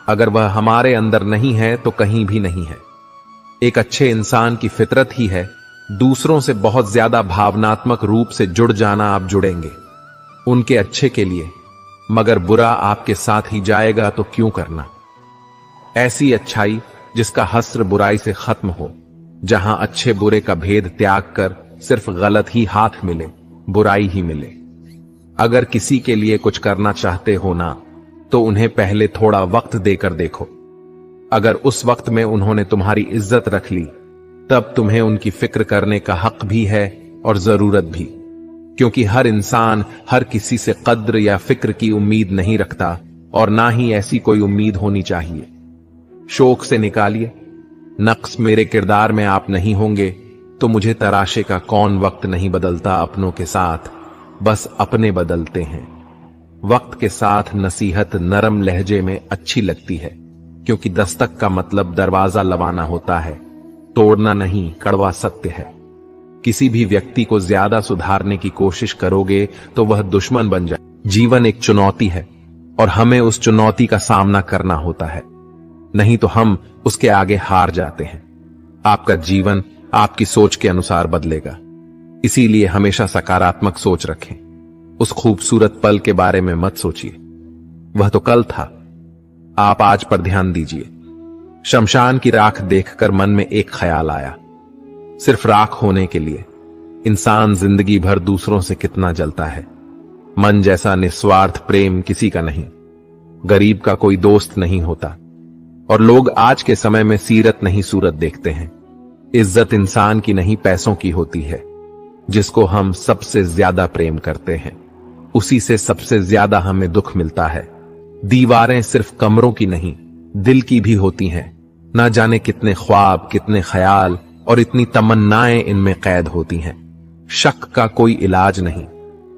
अगर वह हमारे अंदर नहीं है तो कहीं भी नहीं है। एक अच्छे इंसान की फितरत ही है दूसरों से बहुत ज्यादा भावनात्मक रूप से जुड़ जाना। आप जुड़ेंगे उनके अच्छे के लिए, मगर बुरा आपके साथ ही जाएगा तो क्यों करना। ऐसी अच्छाई जिसका हस्र बुराई से खत्म हो, जहां अच्छे बुरे का भेद त्याग कर सिर्फ गलत ही हाथ मिले, बुराई ही मिले। अगर किसी के लिए कुछ करना चाहते हो ना, तो उन्हें पहले थोड़ा वक्त देकर देखो। अगर उस वक्त में उन्होंने तुम्हारी इज्जत रख ली, तब तुम्हें उनकी फिक्र करने का हक भी है और जरूरत भी, क्योंकि हर इंसान हर किसी से कद्र या फिक्र की उम्मीद नहीं रखता, और ना ही ऐसी कोई उम्मीद होनी चाहिए। शोक से निकालिए, नक्स मेरे किरदार में आप नहीं होंगे तो मुझे तराशे का कौन वक्त नहीं बदलता अपनों के साथ, बस अपने बदलते हैं। वक्त के साथ नसीहत नरम लहजे में अच्छी लगती है, क्योंकि दस्तक का मतलब दरवाजा लवाना होता है, तोड़ना नहीं, कड़वा सत्य है। किसी भी व्यक्ति को ज्यादा सुधारने की कोशिश करोगे तो वह दुश्मन बन जाए। जीवन एक चुनौती है और हमें उस चुनौती का सामना करना होता है, नहीं तो हम उसके आगे हार जाते हैं। आपका जीवन आपकी सोच के अनुसार बदलेगा, इसीलिए हमेशा सकारात्मक सोच रखें। उस खूबसूरत पल के बारे में मत सोचिए, वह तो कल था। आप आज पर ध्यान दीजिए। शमशान की राख देखकर मन में एक ख्याल आया, सिर्फ राख होने के लिए इंसान जिंदगी भर दूसरों से कितना जलता है। मन जैसा निस्वार्थ प्रेम किसी का नहीं, गरीब का कोई दोस्त नहीं होता। और लोग आज के समय में सीरत नहीं सूरत देखते हैं। इज्जत इंसान की नहीं, पैसों की होती है। जिसको हम सबसे ज्यादा प्रेम करते हैं, उसी से सबसे ज्यादा हमें दुख मिलता है। दीवारें सिर्फ कमरों की नहीं, दिल की भी होती हैं। ना जाने कितने ख्वाब, कितने ख्याल और इतनी तमन्नाएं इनमें कैद होती हैं। शक का कोई इलाज नहीं,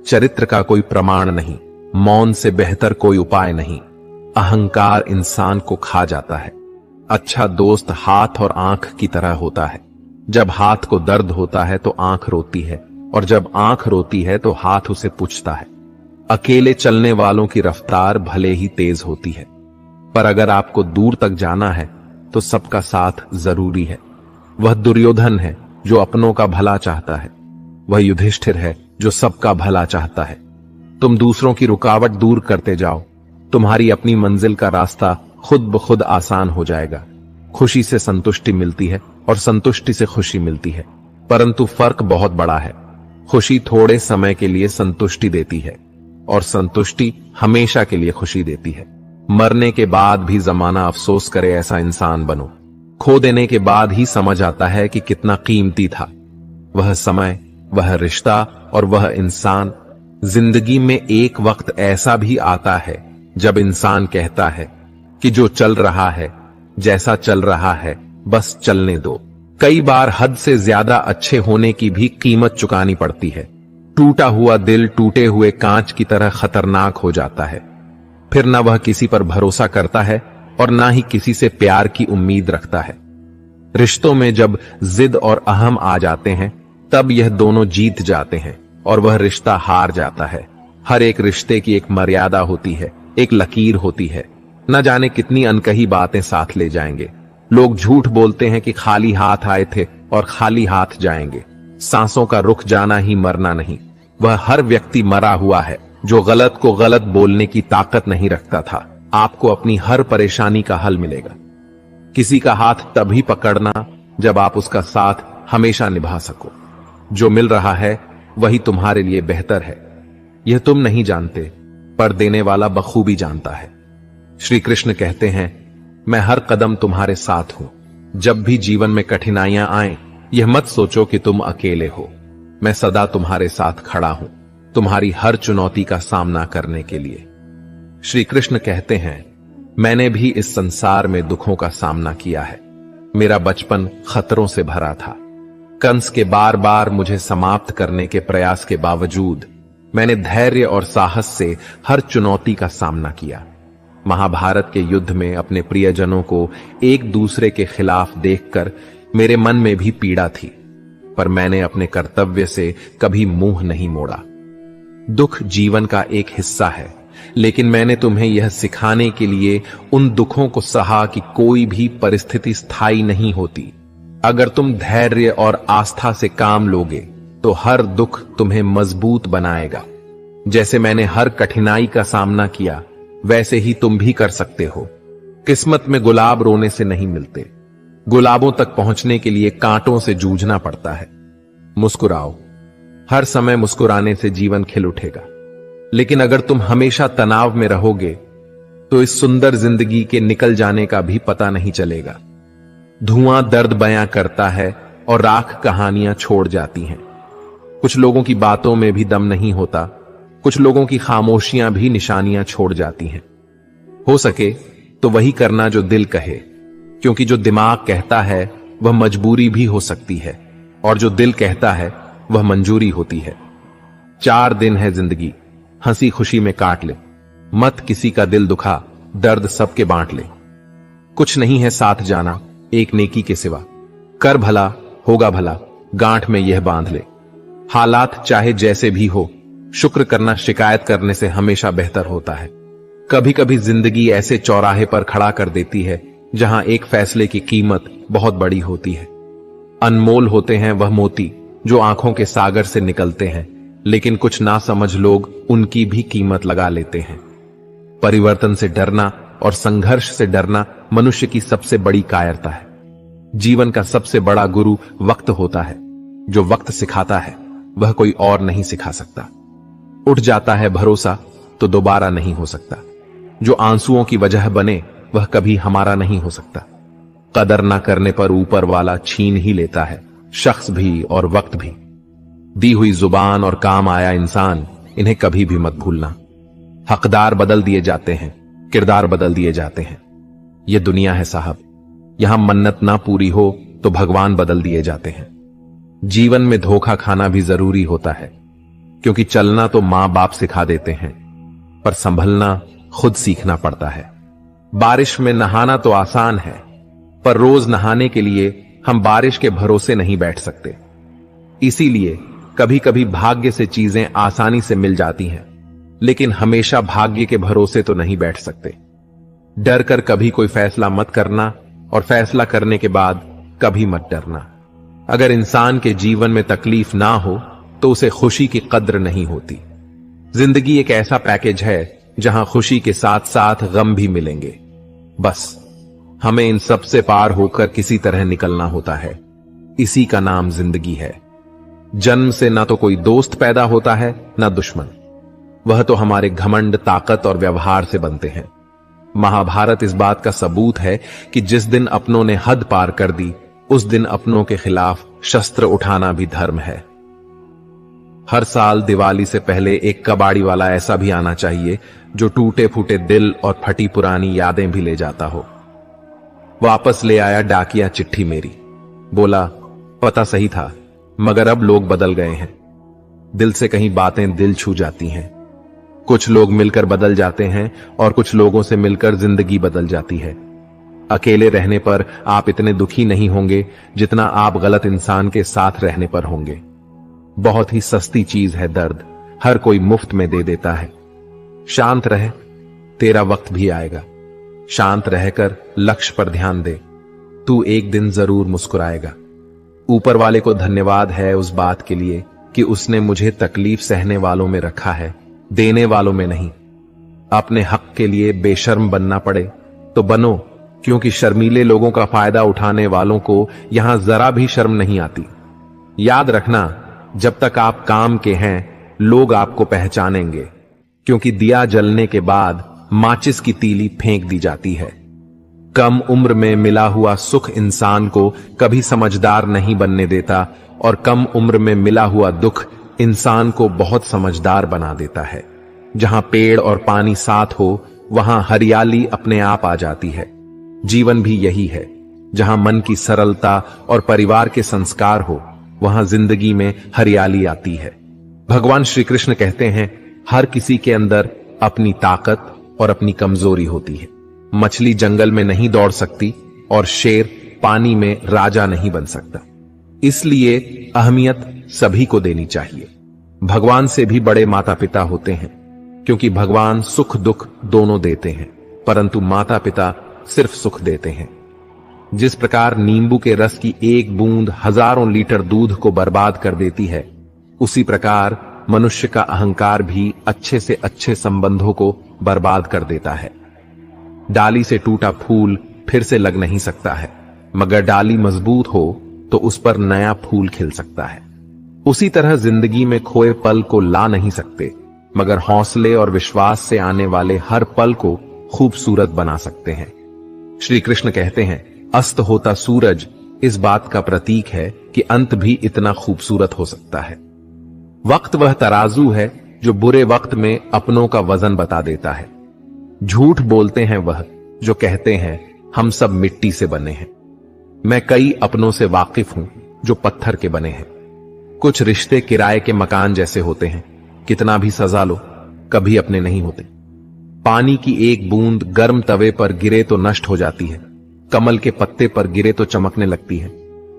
चरित्र का कोई प्रमाण नहीं, मौन से बेहतर कोई उपाय नहीं। अहंकार इंसान को खा जाता है। अच्छा दोस्त हाथ और आंख की तरह होता है। जब हाथ को दर्द होता है तो आंख रोती है, और जब आंख रोती है तो हाथ उसे पूछता है। अकेले चलने वालों की रफ्तार भले ही तेज होती है, पर अगर आपको दूर तक जाना है तो सबका साथ जरूरी है। वह दुर्योधन है जो अपनों का भला चाहता है, वह युधिष्ठिर है जो सबका भला चाहता है। तुम दूसरों की रुकावट दूर करते जाओ, तुम्हारी अपनी मंजिल का रास्ता खुद ब खुद आसान हो जाएगा। खुशी से संतुष्टि मिलती है और संतुष्टि से खुशी मिलती है, परंतु फर्क बहुत बड़ा है। खुशी थोड़े समय के लिए संतुष्टि देती है और संतुष्टि हमेशा के लिए खुशी देती है। मरने के बाद भी जमाना अफसोस करे ऐसा इंसान बनो। खो देने के बाद ही समझ आता है कि कितना कीमती था वह समय, वह रिश्ता और वह इंसान। जिंदगी में एक वक्त ऐसा भी आता है जब इंसान कहता है कि जो चल रहा है, जैसा चल रहा है, बस चलने दो। कई बार हद से ज्यादा अच्छे होने की भी कीमत चुकानी पड़ती है। टूटा हुआ दिल टूटे हुए कांच की तरह खतरनाक हो जाता है। फिर न वह किसी पर भरोसा करता है और ना ही किसी से प्यार की उम्मीद रखता है। रिश्तों में जब जिद और अहम आ जाते हैं, तब यह दोनों जीत जाते हैं और वह रिश्ता हार जाता है। हर एक रिश्ते की एक मर्यादा होती है, एक लकीर होती है। न जाने कितनी अनकही बातें साथ ले जाएंगे। लोग झूठ बोलते हैं कि खाली हाथ आए थे और खाली हाथ जाएंगे। सांसों का रुक जाना ही मरना नहीं। वह हर व्यक्ति मरा हुआ है जो गलत को गलत बोलने की ताकत नहीं रखता था। आपको अपनी हर परेशानी का हल मिलेगा। किसी का हाथ तभी पकड़ना जब आप उसका साथ हमेशा निभा सको। जो मिल रहा है वही तुम्हारे लिए बेहतर है। यह तुम नहीं जानते, पर देने वाला बखूबी जानता है। श्री कृष्ण कहते हैं, मैं हर कदम तुम्हारे साथ हूं। जब भी जीवन में कठिनाइयां आए, यह मत सोचो कि तुम अकेले हो। मैं सदा तुम्हारे साथ खड़ा हूं, तुम्हारी हर चुनौती का सामना करने के लिए। श्री कृष्ण कहते हैं, मैंने भी इस संसार में दुखों का सामना किया है। मेरा बचपन खतरों से भरा था। कंस के बार बार मुझे समाप्त करने के प्रयास के बावजूद मैंने धैर्य और साहस से हर चुनौती का सामना किया। महाभारत के युद्ध में अपने प्रियजनों को एक दूसरे के खिलाफ देखकर मेरे मन में भी पीड़ा थी, पर मैंने अपने कर्तव्य से कभी मुंह नहीं मोड़ा। दुख जीवन का एक हिस्सा है, लेकिन मैंने तुम्हें यह सिखाने के लिए उन दुखों को सहा कि कोई भी परिस्थिति स्थायी नहीं होती। अगर तुम धैर्य और आस्था से काम लोगे तो हर दुख तुम्हें मजबूत बनाएगा। जैसे मैंने हर कठिनाई का सामना किया, वैसे ही तुम भी कर सकते हो। किस्मत में गुलाब रोने से नहीं मिलते, गुलाबों तक पहुंचने के लिए कांटों से जूझना पड़ता है। मुस्कुराओ, हर समय मुस्कुराने से जीवन खिल उठेगा। लेकिन अगर तुम हमेशा तनाव में रहोगे तो इस सुंदर जिंदगी के निकल जाने का भी पता नहीं चलेगा। धुआं दर्द बयां करता है और राख कहानियां छोड़ जाती हैं। कुछ लोगों की बातों में भी दम नहीं होता, कुछ लोगों की खामोशियां भी निशानियां छोड़ जाती हैं। हो सके तो वही करना जो दिल कहे, क्योंकि जो दिमाग कहता है वह मजबूरी भी हो सकती है और जो दिल कहता है वह मंजूरी होती है। 4 दिन है जिंदगी, हंसी खुशी में काट ले, मत किसी का दिल दुखा, दर्द सबके बांट ले। कुछ नहीं है साथ जाना एक नेकी के सिवा, कर भला होगा भला, गांठ में यह बांध ले। हालात चाहे जैसे भी हो, शुक्र करना शिकायत करने से हमेशा बेहतर होता है। कभी कभी जिंदगी ऐसे चौराहे पर खड़ा कर देती है जहां एक फैसले की कीमत बहुत बड़ी होती है। अनमोल होते हैं वह मोती जो आंखों के सागर से निकलते हैं, लेकिन कुछ ना समझ लोग उनकी भी कीमत लगा लेते हैं। परिवर्तन से डरना और संघर्ष से डरना मनुष्य की सबसे बड़ी कायरता है। जीवन का सबसे बड़ा गुरु वक्त होता है। जो वक्त सिखाता है वह कोई और नहीं सिखा सकता। उठ जाता है भरोसा तो दोबारा नहीं हो सकता। जो आंसुओं की वजह बने वह कभी हमारा नहीं हो सकता। कदर ना करने पर ऊपर वाला छीन ही लेता है, शख्स भी और वक्त भी। दी हुई जुबान और काम आया इंसान, इन्हें कभी भी मत भूलना। हकदार बदल दिए जाते हैं, किरदार बदल दिए जाते हैं। यह दुनिया है साहब, यहां मन्नत ना पूरी हो तो भगवान बदल दिए जाते हैं। जीवन में धोखा खाना भी जरूरी होता है, क्योंकि चलना तो मां बाप सिखा देते हैं, पर संभलना खुद सीखना पड़ता है। बारिश में नहाना तो आसान है, पर रोज नहाने के लिए हम बारिश के भरोसे नहीं बैठ सकते। इसीलिए कभी कभी भाग्य से चीजें आसानी से मिल जाती हैं, लेकिन हमेशा भाग्य के भरोसे तो नहीं बैठ सकते। डर कर कभी कोई फैसला मत करना और फैसला करने के बाद कभी मत डरना। अगर इंसान के जीवन में तकलीफ ना हो तो उसे खुशी की कद्र नहीं होती। जिंदगी एक ऐसा पैकेज है जहां खुशी के साथ साथ गम भी मिलेंगे। बस हमें इन सब से पार होकर किसी तरह निकलना होता है। इसी का नाम जिंदगी है। जन्म से ना तो कोई दोस्त पैदा होता है ना दुश्मन, वह तो हमारे घमंड, ताकत और व्यवहार से बनते हैं। महाभारत इस बात का सबूत है कि जिस दिन अपनों ने हद पार कर दी, उस दिन अपनों के खिलाफ शस्त्र उठाना भी धर्म है। हर साल दिवाली से पहले एक कबाड़ी वाला ऐसा भी आना चाहिए जो टूटे फूटे दिल और फटी पुरानी यादें भी ले जाता हो। वापस ले आया डाकिया चिट्ठी मेरी, बोला पता सही था मगर अब लोग बदल गए हैं। दिल से कहीं बातें दिल छू जाती हैं। कुछ लोग मिलकर बदल जाते हैं और कुछ लोगों से मिलकर जिंदगी बदल जाती है। अकेले रहने पर आप इतने दुखी नहीं होंगे जितना आप गलत इंसान के साथ रहने पर होंगे। बहुत ही सस्ती चीज है दर्द, हर कोई मुफ्त में दे देता है। शांत रह, तेरा वक्त भी आएगा। शांत रहकर लक्ष्य पर ध्यान दे, तू एक दिन जरूर मुस्कुराएगा। ऊपर वाले को धन्यवाद है उस बात के लिए कि उसने मुझे तकलीफ सहने वालों में रखा है, देने वालों में नहीं। अपने हक के लिए बेशर्म बनना पड़े तो बनो, क्योंकि शर्मीले लोगों का फायदा उठाने वालों को यहां जरा भी शर्म नहीं आती। याद रखना, जब तक आप काम के हैं लोग आपको पहचानेंगे, क्योंकि दिया जलने के बाद माचिस की तीली फेंक दी जाती है। कम उम्र में मिला हुआ सुख इंसान को कभी समझदार नहीं बनने देता और कम उम्र में मिला हुआ दुख इंसान को बहुत समझदार बना देता है। जहां पेड़ और पानी साथ हो वहां हरियाली अपने आप आ जाती है। जीवन भी यही है, जहां मन की सरलता और परिवार के संस्कार हो वहां जिंदगी में हरियाली आती है। भगवान श्री कृष्ण कहते हैं, हर किसी के अंदर अपनी ताकत और अपनी कमजोरी होती है। मछली जंगल में नहीं दौड़ सकती और शेर पानी में राजा नहीं बन सकता। इसलिए अहमियत सभी को देनी चाहिए। भगवान से भी बड़े माता पिता होते हैं, क्योंकि भगवान सुख दुख दोनों देते हैं, परंतु माता पिता सिर्फ सुख देते हैं। जिस प्रकार नींबू के रस की एक बूंद हजारों लीटर दूध को बर्बाद कर देती है, उसी प्रकार मनुष्य का अहंकार भी अच्छे से अच्छे संबंधों को बर्बाद कर देता है। डाली से टूटा फूल फिर से लग नहीं सकता है, मगर डाली मजबूत हो तो उस पर नया फूल खिल सकता है। उसी तरह जिंदगी में खोए पल को ला नहीं सकते, मगर हौसले और विश्वास से आने वाले हर पल को खूबसूरत बना सकते हैं। श्री कृष्ण कहते हैं, अस्त होता सूरज इस बात का प्रतीक है कि अंत भी इतना खूबसूरत हो सकता है। वक्त वह तराजू है जो बुरे वक्त में अपनों का वजन बता देता है। झूठ बोलते हैं वह जो कहते हैं हम सब मिट्टी से बने हैं। मैं कई अपनों से वाकिफ हूं जो पत्थर के बने हैं। कुछ रिश्ते किराए के मकान जैसे होते हैं, कितना भी सजा लो कभी अपने नहीं होते। पानी की एक बूंद गर्म तवे पर गिरे तो नष्ट हो जाती है, कमल के पत्ते पर गिरे तो चमकने लगती है,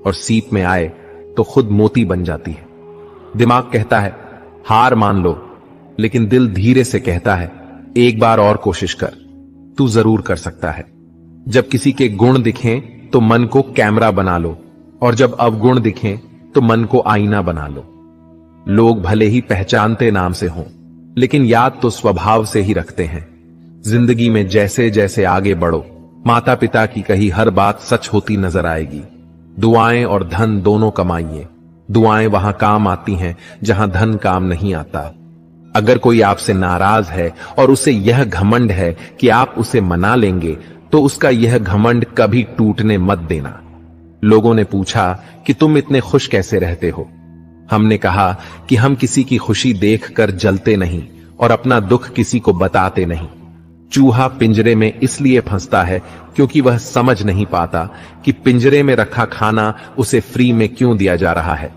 और सीप में आए तो खुद मोती बन जाती है। दिमाग कहता है हार मान लो, लेकिन दिल धीरे से कहता है एक बार और कोशिश कर, तू जरूर कर सकता है। जब किसी के गुण दिखें तो मन को कैमरा बना लो, और जब अवगुण दिखें तो मन को आईना बना लो। लोग भले ही पहचानते नाम से हों, लेकिन याद तो स्वभाव से ही रखते हैं। जिंदगी में जैसे जैसे आगे बढ़ो, माता पिता की कही हर बात सच होती नजर आएगी। दुआएं और धन दोनों कमाइए। दुआएं वहां काम आती हैं जहां धन काम नहीं आता। अगर कोई आपसे नाराज है और उसे यह घमंड है कि आप उसे मना लेंगे, तो उसका यह घमंड कभी टूटने मत देना। लोगों ने पूछा कि तुम इतने खुश कैसे रहते हो? हमने कहा कि हम किसी की खुशी देखकर जलते नहीं और अपना दुख किसी को बताते नहीं। चूहा पिंजरे में इसलिए फंसता है क्योंकि वह समझ नहीं पाता कि पिंजरे में रखा खाना उसे फ्री में क्यों दिया जा रहा है।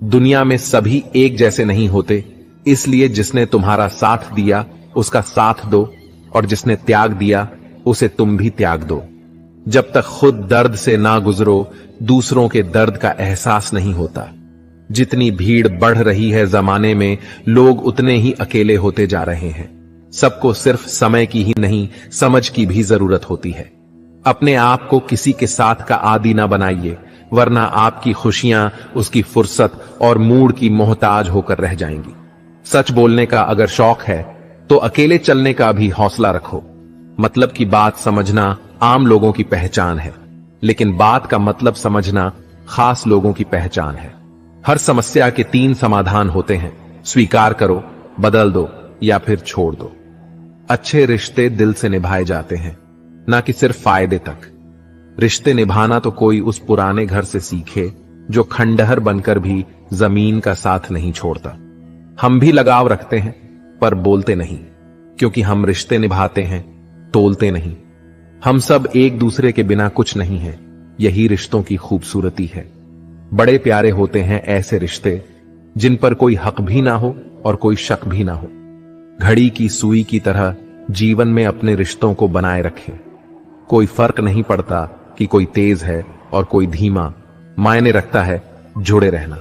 दुनिया में सभी एक जैसे नहीं होते, इसलिए जिसने तुम्हारा साथ दिया उसका साथ दो, और जिसने त्याग दिया उसे तुम भी त्याग दो। जब तक खुद दर्द से ना गुजरो, दूसरों के दर्द का एहसास नहीं होता। जितनी भीड़ बढ़ रही है जमाने में, लोग उतने ही अकेले होते जा रहे हैं। सबको सिर्फ समय की ही नहीं, समझ की भी जरूरत होती है। अपने आप को किसी के साथ का आदी ना बनाइए, वरना आपकी खुशियां उसकी फुर्सत और मूड की मोहताज होकर रह जाएंगी। सच बोलने का अगर शौक है तो अकेले चलने का भी हौसला रखो। मतलब की बात समझना आम लोगों की पहचान है, लेकिन बात का मतलब समझना खास लोगों की पहचान है। हर समस्या के 3 समाधान होते हैं, स्वीकार करो, बदल दो या फिर छोड़ दो। अच्छे रिश्ते दिल से निभाए जाते हैं, ना कि सिर्फ फायदे तक। रिश्ते निभाना तो कोई उस पुराने घर से सीखे जो खंडहर बनकर भी जमीन का साथ नहीं छोड़ता। हम भी लगाव रखते हैं पर बोलते नहीं, क्योंकि हम रिश्ते निभाते हैं, तोलते नहीं। हम सब एक दूसरे के बिना कुछ नहीं है, यही रिश्तों की खूबसूरती है। बड़े प्यारे होते हैं ऐसे रिश्ते जिन पर कोई हक भी ना हो और कोई शक भी ना हो। घड़ी की सुई की तरह जीवन में अपने रिश्तों को बनाए रखें। कोई फर्क नहीं पड़ता कि कोई तेज है और कोई धीमा, मायने रखता है जुड़े रहना।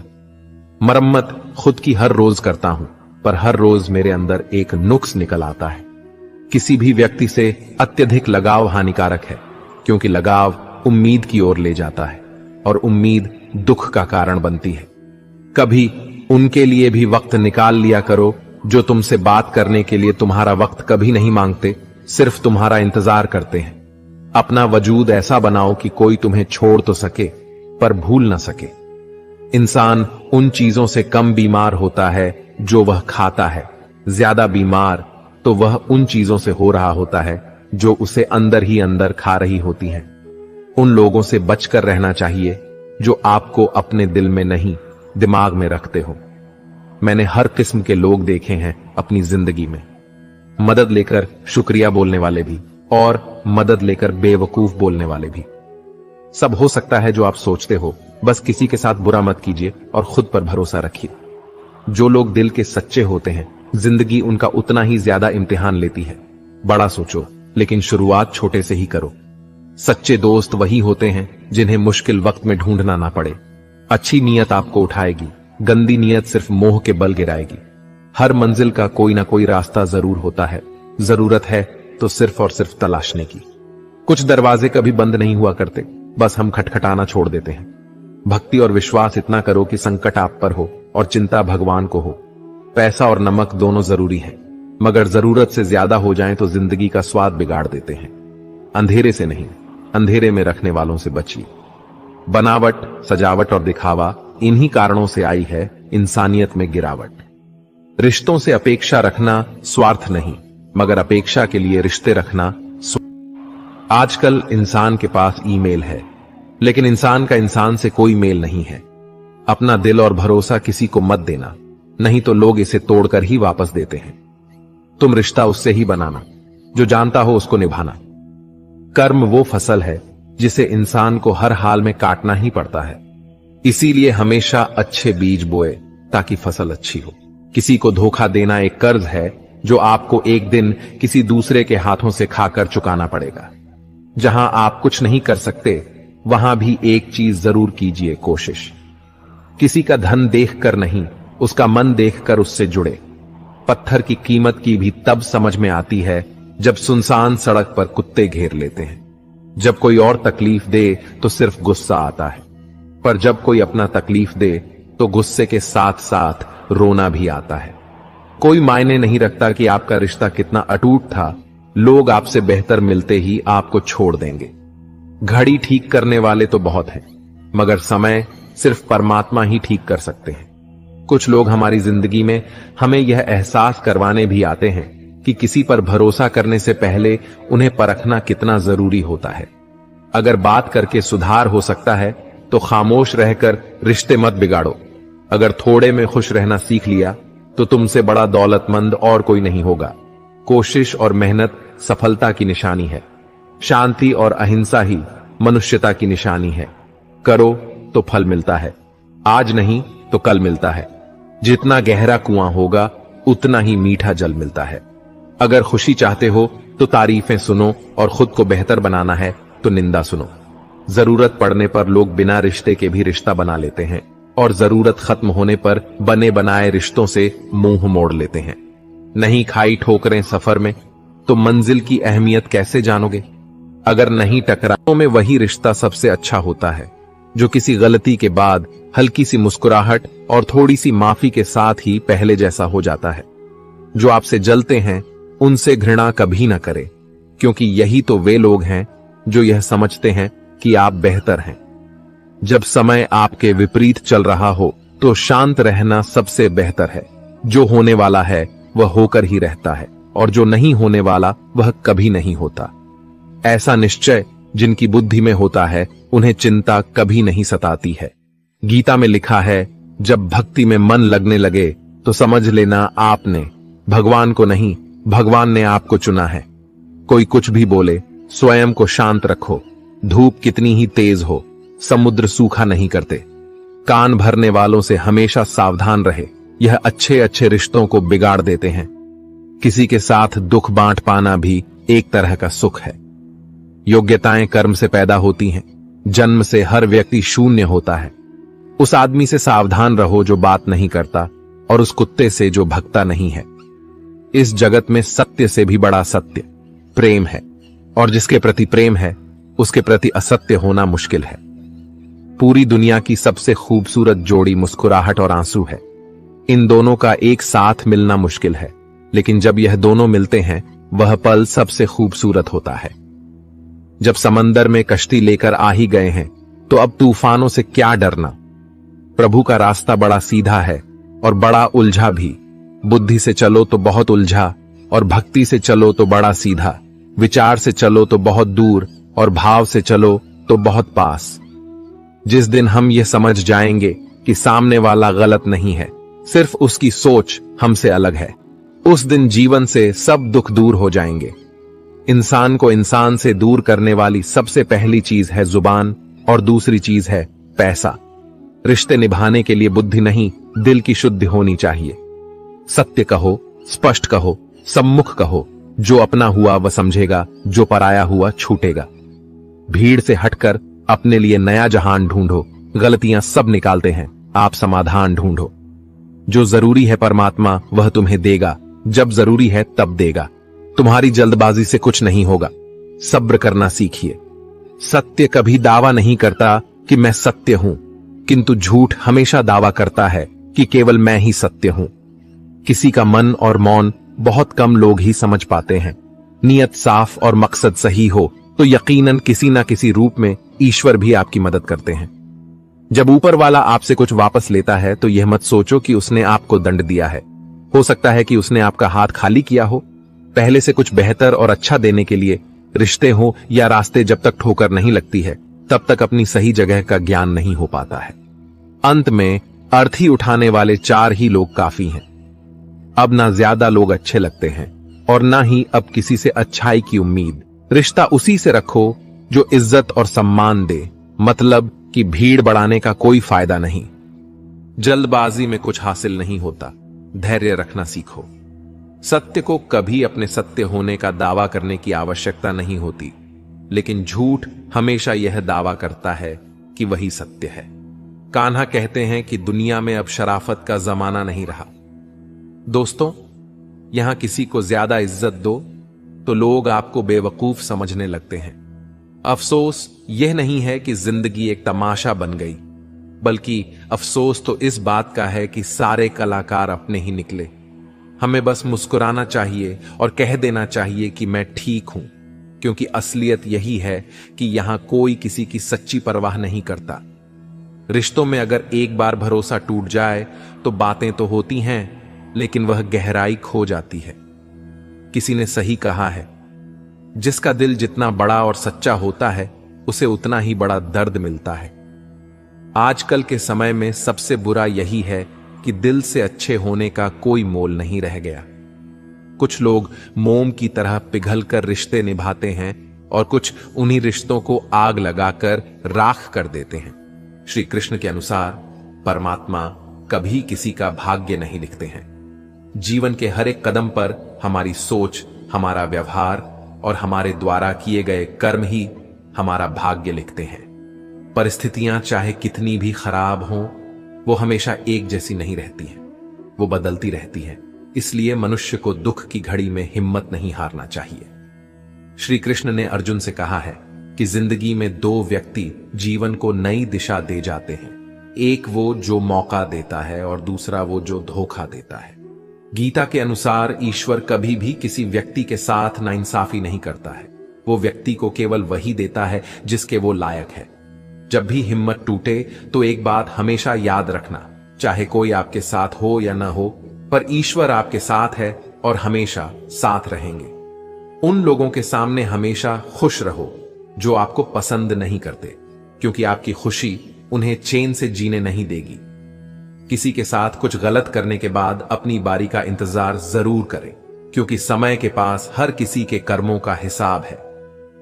मरम्मत खुद की हर रोज करता हूं, पर हर रोज मेरे अंदर एक नुक्स निकल आता है। किसी भी व्यक्ति से अत्यधिक लगाव हानिकारक है, क्योंकि लगाव उम्मीद की ओर ले जाता है और उम्मीद दुख का कारण बनती है। कभी उनके लिए भी वक्त निकाल लिया करो जो तुमसे बात करने के लिए तुम्हारा वक्त कभी नहीं मांगते, सिर्फ तुम्हारा इंतजार करते हैं। अपना वजूद ऐसा बनाओ कि कोई तुम्हें छोड़ तो सके पर भूल ना सके। इंसान उन चीजों से कम बीमार होता है जो वह खाता है, ज्यादा बीमार तो वह उन चीजों से हो रहा होता है जो उसे अंदर ही अंदर खा रही होती हैं। उन लोगों से बचकर रहना चाहिए जो आपको अपने दिल में नहीं, दिमाग में रखते हो। मैंने हर किस्म के लोग देखे हैं अपनी जिंदगी में। मदद लेकर शुक्रिया बोलने वाले भी और मदद लेकर बेवकूफ बोलने वाले भी। सब हो सकता है जो आप सोचते हो, बस किसी के साथ बुरा मत कीजिए और खुद पर भरोसा रखिए। जो लोग दिल के सच्चे होते हैं, जिंदगी उनका उतना ही ज्यादा इम्तिहान लेती है। बड़ा सोचो, लेकिन शुरुआत छोटे से ही करो। सच्चे दोस्त वही होते हैं जिन्हें मुश्किल वक्त में ढूंढना ना पड़े। अच्छी नीयत आपको उठाएगी, गंदी नीयत सिर्फ मोह के बल गिराएगी। हर मंजिल का कोई ना कोई रास्ता जरूर होता है, जरूरत है तो सिर्फ और सिर्फ तलाशने की। कुछ दरवाजे कभी बंद नहीं हुआ करते, बस हम खटखटाना छोड़ देते हैं। भक्ति और विश्वास इतना करो कि संकट आप पर हो और चिंता भगवान को हो। पैसा और नमक दोनों जरूरी हैं, मगर जरूरत से ज्यादा हो जाएं तो जिंदगी का स्वाद बिगाड़ देते हैं। अंधेरे से नहीं, अंधेरे में रखने वालों से बचिए। बनावट, सजावट और दिखावा, इन्हीं कारणों से आई है इंसानियत में गिरावट। रिश्तों से अपेक्षा रखना स्वार्थ नहीं, मगर अपेक्षा के लिए रिश्ते रखना। आजकल इंसान के पास ईमेल है, लेकिन इंसान का इंसान से कोई मेल नहीं है। अपना दिल और भरोसा किसी को मत देना, नहीं तो लोग इसे तोड़कर ही वापस देते हैं। तुम रिश्ता उससे ही बनाना जो जानता हो उसको निभाना। कर्म वो फसल है जिसे इंसान को हर हाल में काटना ही पड़ता है। इसीलिए हमेशा अच्छे बीज बोए ताकि फसल अच्छी हो। किसी को धोखा देना एक कर्ज है जो आपको एक दिन किसी दूसरे के हाथों से खाकर चुकाना पड़ेगा। जहां आप कुछ नहीं कर सकते, वहां भी एक चीज जरूर कीजिए, कोशिश। किसी का धन देखकर नहीं, उसका मन देखकर उससे जुड़े। पत्थर की कीमत की भी तब समझ में आती है जब सुनसान सड़क पर कुत्ते घेर लेते हैं। जब कोई और तकलीफ दे तो सिर्फ गुस्सा आता है, पर जब कोई अपना तकलीफ दे तो गुस्से के साथ साथ रोना भी आता है। कोई मायने नहीं रखता कि आपका रिश्ता कितना अटूट था, लोग आपसे बेहतर मिलते ही आपको छोड़ देंगे। घड़ी ठीक करने वाले तो बहुत हैं, मगर समय सिर्फ परमात्मा ही ठीक कर सकते हैं। कुछ लोग हमारी जिंदगी में हमें यह एहसास करवाने भी आते हैं कि किसी पर भरोसा करने से पहले उन्हें परखना कितना जरूरी होता है। अगर बात करके सुधार हो सकता है तो खामोश रहकर रिश्ते मत बिगाड़ो। अगर थोड़े में खुश रहना सीख लिया तो तुमसे बड़ा दौलतमंद और कोई नहीं होगा। कोशिश और मेहनत सफलता की निशानी है। शांति और अहिंसा ही मनुष्यता की निशानी है। करो तो फल मिलता है, आज नहीं तो कल मिलता है। जितना गहरा कुआं होगा उतना ही मीठा जल मिलता है। अगर खुशी चाहते हो तो तारीफें सुनो, और खुद को बेहतर बनाना है तो निंदा सुनो। जरूरत पड़ने पर लोग बिना रिश्ते के भी रिश्ता बना लेते हैं, और जरूरत खत्म होने पर बने बनाए रिश्तों से मुंह मोड़ लेते हैं। नहीं खाई ठोकरें सफर में तो मंजिल की अहमियत कैसे जानोगे? अगर नहीं टकराओ में वही रिश्ता सबसे अच्छा होता है जो किसी गलती के बाद हल्की सी मुस्कुराहट और थोड़ी सी माफी के साथ ही पहले जैसा हो जाता है। जो आपसे जलते हैं उनसे घृणा कभी ना करें, क्योंकि यही तो वे लोग हैं जो यह समझते हैं कि आप बेहतर हैं। जब समय आपके विपरीत चल रहा हो तो शांत रहना सबसे बेहतर है। जो होने वाला है वह होकर ही रहता है, और जो नहीं होने वाला वह कभी नहीं होता। ऐसा निश्चय जिनकी बुद्धि में होता है उन्हें चिंता कभी नहीं सताती है। गीता में लिखा है, जब भक्ति में मन लगने लगे तो समझ लेना आपने भगवान को नहीं, भगवान ने आपको चुना है। कोई कुछ भी बोले, स्वयं को शांत रखो। धूप कितनी ही तेज हो, समुद्र सूखा नहीं करते। कान भरने वालों से हमेशा सावधान रहे, यह अच्छे अच्छे रिश्तों को बिगाड़ देते हैं। किसी के साथ दुख बांट पाना भी एक तरह का सुख है। योग्यताएं कर्म से पैदा होती हैं। जन्म से हर व्यक्ति शून्य होता है। उस आदमी से सावधान रहो जो बात नहीं करता, और उस कुत्ते से जो भगता नहीं है। इस जगत में सत्य से भी बड़ा सत्य प्रेम है, और जिसके प्रति प्रेम है उसके प्रति असत्य होना मुश्किल है। पूरी दुनिया की सबसे खूबसूरत जोड़ी मुस्कुराहट और आंसू है। इन दोनों का एक साथ मिलना मुश्किल है, लेकिन जब यह दोनों मिलते हैं वह पल सबसे खूबसूरत होता है। जब समंदर में कश्ती लेकर आ ही गए हैं तो अब तूफानों से क्या डरना। प्रभु का रास्ता बड़ा सीधा है और बड़ा उलझा भी। बुद्धि से चलो तो बहुत उलझा, और भक्ति से चलो तो बड़ा सीधा। विचार से चलो तो बहुत दूर, और भाव से चलो तो बहुत पास। जिस दिन हम ये समझ जाएंगे कि सामने वाला गलत नहीं है, सिर्फ उसकी सोच हमसे अलग है, उस दिन जीवन से सब दुख दूर हो जाएंगे। इंसान को इंसान से दूर करने वाली सबसे पहली चीज है जुबान, और दूसरी चीज है पैसा। रिश्ते निभाने के लिए बुद्धि नहीं, दिल की शुद्धि होनी चाहिए। सत्य कहो, स्पष्ट कहो, सम्मुख कहो। जो अपना हुआ वह समझेगा, जो पराया हुआ छूटेगा। भीड़ से हटकर अपने लिए नया जहान ढूंढो। गलतियां सब निकालते हैं, आप समाधान ढूंढो। जो जरूरी है परमात्मा वह तुम्हें देगा, जब जरूरी है तब देगा। तुम्हारी जल्दबाजी से कुछ नहीं होगा, सब्र करना सीखिए। सत्य कभी दावा नहीं करता कि मैं सत्य हूं, किंतु झूठ हमेशा दावा करता है कि केवल मैं ही सत्य हूं। किसी का मन और मौन बहुत कम लोग ही समझ पाते हैं। नियत साफ और मकसद सही हो तो यकीनन किसी ना किसी रूप में ईश्वर भी आपकी मदद करते हैं। जब ऊपर वाला आपसे कुछ वापस लेता है तो यह मत सोचो कि उसने आपको दंड दिया है। हो सकता है कि उसने आपका हाथ खाली किया हो। पहले से कुछ बेहतर और अच्छा देने के लिए रिश्ते हो या रास्ते जब तक ठोकर नहीं लगती है तब तक अपनी सही जगह का ज्ञान नहीं हो पाता है। अंत में अर्थी उठाने वाले 4 ही लोग काफी हैं। अब ना ज्यादा लोग अच्छे लगते हैं और ना ही अब किसी से अच्छाई की उम्मीद। रिश्ता उसी से रखो जो इज्जत और सम्मान दे, मतलब कि भीड़ बढ़ाने का कोई फायदा नहीं। जल्दबाजी में कुछ हासिल नहीं होता, धैर्य रखना सीखो। सत्य को कभी अपने सत्य होने का दावा करने की आवश्यकता नहीं होती, लेकिन झूठ हमेशा यह दावा करता है कि वही सत्य है। कान्हा कहते हैं कि दुनिया में अब शराफत का जमाना नहीं रहा। दोस्तों, यहां किसी को ज्यादा इज्जत दो तो लोग आपको बेवकूफ समझने लगते हैं। अफसोस यह नहीं है कि जिंदगी एक तमाशा बन गई, बल्कि अफसोस तो इस बात का है कि सारे कलाकार अपने ही निकले। हमें बस मुस्कुराना चाहिए और कह देना चाहिए कि मैं ठीक हूं, क्योंकि असलियत यही है कि यहां कोई किसी की सच्ची परवाह नहीं करता। रिश्तों में अगर एक बार भरोसा टूट जाए तो बातें तो होती हैं, लेकिन वह गहराई खो जाती है। किसी ने सही कहा है, जिसका दिल जितना बड़ा और सच्चा होता है उसे उतना ही बड़ा दर्द मिलता है। आजकल के समय में सबसे बुरा यही है कि दिल से अच्छे होने का कोई मोल नहीं रह गया। कुछ लोग मोम की तरह पिघलकर रिश्ते निभाते हैं और कुछ उन्हीं रिश्तों को आग लगाकर राख कर देते हैं। श्री कृष्ण के अनुसार परमात्मा कभी किसी का भाग्य नहीं लिखते हैं। जीवन के हर एक कदम पर हमारी सोच, हमारा व्यवहार और हमारे द्वारा किए गए कर्म ही हमारा भाग्य लिखते हैं। परिस्थितियां चाहे कितनी भी खराब हों, वो हमेशा एक जैसी नहीं रहती हैं, वो बदलती रहती हैं। इसलिए मनुष्य को दुख की घड़ी में हिम्मत नहीं हारना चाहिए। श्री कृष्ण ने अर्जुन से कहा है कि जिंदगी में 2 व्यक्ति जीवन को नई दिशा दे जाते हैं, एक वो जो मौका देता है और दूसरा वो जो धोखा देता है। गीता के अनुसार ईश्वर कभी भी किसी व्यक्ति के साथ नाइंसाफी नहीं करता है। वो व्यक्ति को केवल वही देता है जिसके वो लायक है। जब भी हिम्मत टूटे तो एक बात हमेशा याद रखना, चाहे कोई आपके साथ हो या ना हो, पर ईश्वर आपके साथ है और हमेशा साथ रहेंगे। उन लोगों के सामने हमेशा खुश रहो जो आपको पसंद नहीं करते, क्योंकि आपकी खुशी उन्हें चैन से जीने नहीं देगी। किसी के साथ कुछ गलत करने के बाद अपनी बारी का इंतजार जरूर करें, क्योंकि समय के पास हर किसी के कर्मों का हिसाब है।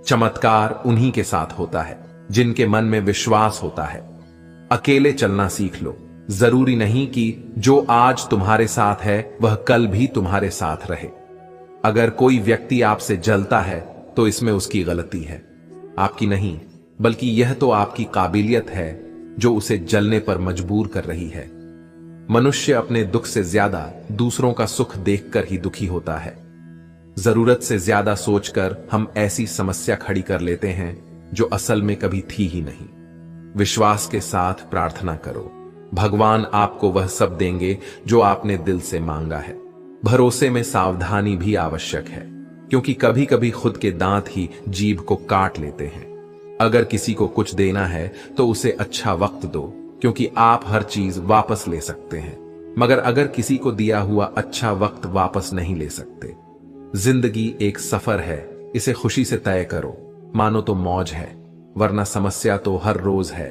चमत्कार उन्हीं के साथ होता है जिनके मन में विश्वास होता है। अकेले चलना सीख लो। जरूरी नहीं कि जो आज तुम्हारे साथ है वह कल भी तुम्हारे साथ रहे। अगर कोई व्यक्ति आपसे जलता है तो इसमें उसकी गलती है, आपकी नहीं, बल्कि यह तो आपकी काबिलियत है जो उसे जलने पर मजबूर कर रही है। मनुष्य अपने दुख से ज्यादा दूसरों का सुख देखकर ही दुखी होता है। जरूरत से ज्यादा सोचकर हम ऐसी समस्या खड़ी कर लेते हैं जो असल में कभी थी ही नहीं। विश्वास के साथ प्रार्थना करो, भगवान आपको वह सब देंगे जो आपने दिल से मांगा है। भरोसे में सावधानी भी आवश्यक है, क्योंकि कभी कभी खुद के दांत ही जीभ को काट लेते हैं। अगर किसी को कुछ देना है तो उसे अच्छा वक्त दो, क्योंकि आप हर चीज वापस ले सकते हैं, मगर अगर किसी को दिया हुआ अच्छा वक्त वापस नहीं ले सकते। जिंदगी एक सफर है, इसे खुशी से तय करो, मानो तो मौज है, वरना समस्या तो हर रोज है।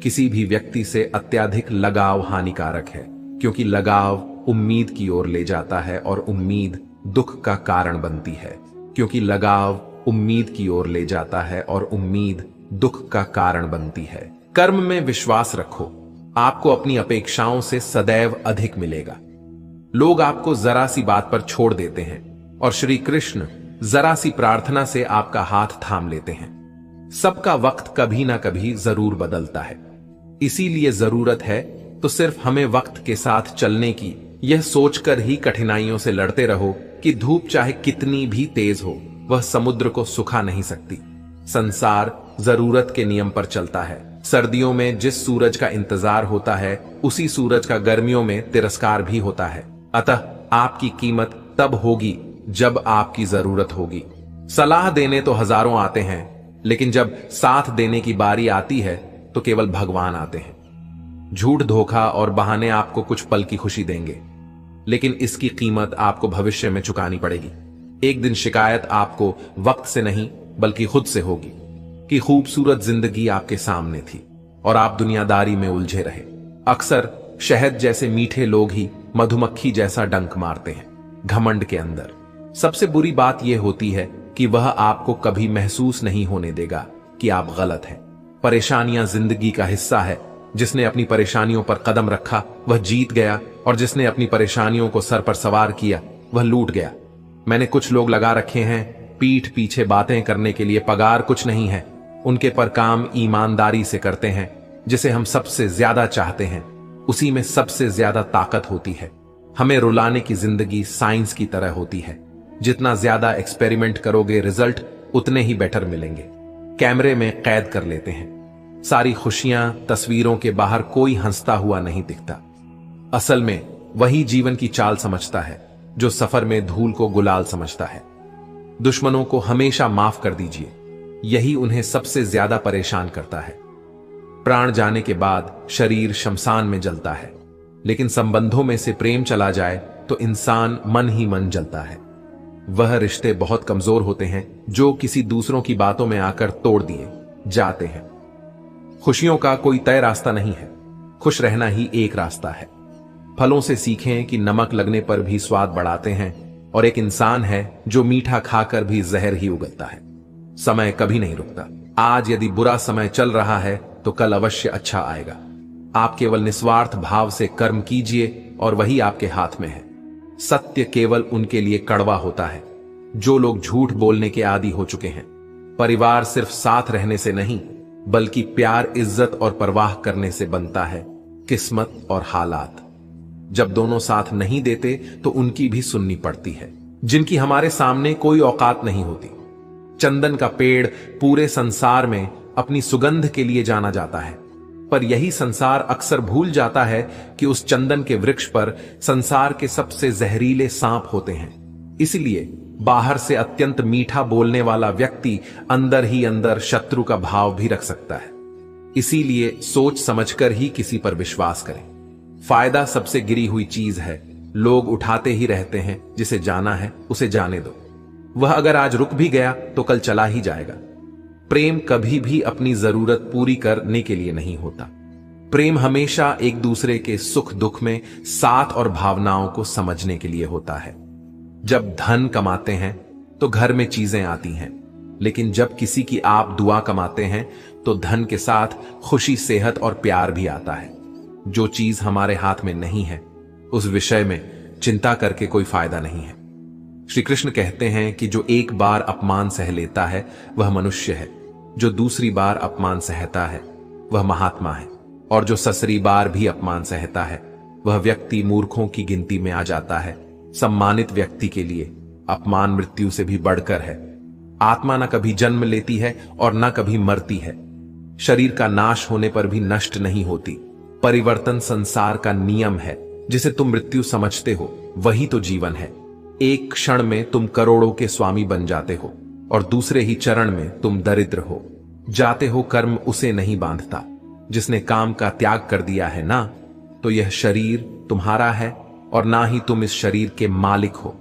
किसी भी व्यक्ति से अत्यधिक लगाव हानिकारक है, क्योंकि लगाव उम्मीद की ओर ले जाता है और उम्मीद दुख का कारण बनती है, क्योंकि लगाव उम्मीद की ओर ले जाता है और उम्मीद दुख का कारण बनती है। कर्म में विश्वास रखो, आपको अपनी अपेक्षाओं से सदैव अधिक मिलेगा। लोग आपको जरा सी बात पर छोड़ देते हैं और श्री कृष्ण जरा सी प्रार्थना से आपका हाथ थाम लेते हैं। सबका वक्त कभी ना कभी जरूर बदलता है, इसीलिए जरूरत है तो सिर्फ हमें वक्त के साथ चलने की। यह सोचकर ही कठिनाइयों से लड़ते रहो कि धूप चाहे कितनी भी तेज हो, वह समुद्र को सुखा नहीं सकती। संसार जरूरत के नियम पर चलता है। सर्दियों में जिस सूरज का इंतजार होता है, उसी सूरज का गर्मियों में तिरस्कार भी होता है। अतः आपकी कीमत तब होगी जब आपकी जरूरत होगी। सलाह देने तो हजारों आते हैं, लेकिन जब साथ देने की बारी आती है तो केवल भगवान आते हैं। झूठ, धोखा और बहाने आपको कुछ पल की खुशी देंगे, लेकिन इसकी कीमत आपको भविष्य में चुकानी पड़ेगी। एक दिन शिकायत आपको वक्त से नहीं बल्कि खुद से होगी कि खूबसूरत जिंदगी आपके सामने थी और आप दुनियादारी में उलझे रहे। अक्सर शहद जैसे मीठे लोग ही मधुमक्खी जैसा डंक मारते हैं, घमंड के अंदर। सबसे बुरी बात यह होती है कि वह आपको कभी महसूस नहीं होने देगा कि आप गलत हैं। परेशानियां जिंदगी का हिस्सा है। जिसने अपनी परेशानियों पर कदम रखा वह जीत गया, और जिसने अपनी परेशानियों को सर पर सवार किया वह लूट गया। मैंने कुछ लोग लगा रखे हैं पीठ पीछे बातें करने के लिए। पगार कुछ नहीं है, उनके पर काम ईमानदारी से करते हैं। जिसे हम सबसे ज्यादा चाहते हैं उसी में सबसे ज्यादा ताकत होती है। हमें रुलाने की जिंदगी साइंस की तरह होती है। जितना ज्यादा एक्सपेरिमेंट करोगे रिजल्ट उतने ही बेटर मिलेंगे। कैमरे में कैद कर लेते हैं सारी खुशियां, तस्वीरों के बाहर कोई हंसता हुआ नहीं दिखता। असल में वही जीवन की चाल समझता है जो सफर में धूल को गुलाल समझता है। दुश्मनों को हमेशा माफ कर दीजिए, यही उन्हें सबसे ज्यादा परेशान करता है। प्राण जाने के बाद शरीर शमशान में जलता है, लेकिन संबंधों में से प्रेम चला जाए तो इंसान मन ही मन जलता है। वह रिश्ते बहुत कमजोर होते हैं जो किसी दूसरों की बातों में आकर तोड़ दिए जाते हैं। खुशियों का कोई तय रास्ता नहीं है, खुश रहना ही एक रास्ता है। फलों से सीखें कि नमक लगने पर भी स्वाद बढ़ाते हैं, और एक इंसान है जो मीठा खाकर भी जहर ही उगलता है। समय कभी नहीं रुकता। आज यदि बुरा समय चल रहा है तो कल अवश्य अच्छा आएगा। आप केवल निस्वार्थ भाव से कर्म कीजिए और वही आपके हाथ में है। सत्य केवल उनके लिए कड़वा होता है जो लोग झूठ बोलने के आदी हो चुके हैं। परिवार सिर्फ साथ रहने से नहीं बल्कि प्यार, इज्जत और परवाह करने से बनता है। किस्मत और हालात जब दोनों साथ नहीं देते तो उनकी भी सुननी पड़ती है, जिनकी हमारे सामने कोई औकात नहीं होती। चंदन का पेड़ पूरे संसार में अपनी सुगंध के लिए जाना जाता है, पर यही संसार अक्सर भूल जाता है कि उस चंदन के वृक्ष पर संसार के सबसे जहरीले सांप होते हैं। इसलिए बाहर से अत्यंत मीठा बोलने वाला व्यक्ति अंदर ही अंदर शत्रु का भाव भी रख सकता है। इसीलिए सोच समझकर ही किसी पर विश्वास करें। फायदा सबसे गिरी हुई चीज है। लोग उठाते ही रहते हैं। जिसे जाना है उसे जाने दो। वह अगर आज रुक भी गया तो कल चला ही जाएगा। प्रेम कभी भी अपनी जरूरत पूरी करने के लिए नहीं होता। प्रेम हमेशा एक दूसरे के सुख दुख में साथ और भावनाओं को समझने के लिए होता है। जब धन कमाते हैं तो घर में चीजें आती हैं, लेकिन जब किसी की आप दुआ कमाते हैं तो धन के साथ खुशी, सेहत और प्यार भी आता है। जो चीज हमारे हाथ में नहीं है उस विषय में चिंता करके कोई फायदा नहीं है। श्री कृष्ण कहते हैं कि जो एक बार अपमान सह लेता है वह मनुष्य है, जो दूसरी बार अपमान सहता है वह महात्मा है, और जो ससरी बार भी अपमान सहता है वह व्यक्ति मूर्खों की गिनती में आ जाता है। सम्मानित व्यक्ति के लिए अपमान मृत्यु से भी बढ़कर है। आत्मा न कभी जन्म लेती है और न कभी मरती है। शरीर का नाश होने पर भी नष्ट नहीं होती। परिवर्तन संसार का नियम है। जिसे तुम मृत्यु समझते हो वही तो जीवन है। एक क्षण में तुम करोड़ों के स्वामी बन जाते हो और दूसरे ही चरण में तुम दरिद्र हो जाते हो। कर्म उसे नहीं बांधता जिसने काम का त्याग कर दिया है ना। तो यह शरीर तुम्हारा है और ना ही तुम इस शरीर के मालिक हो।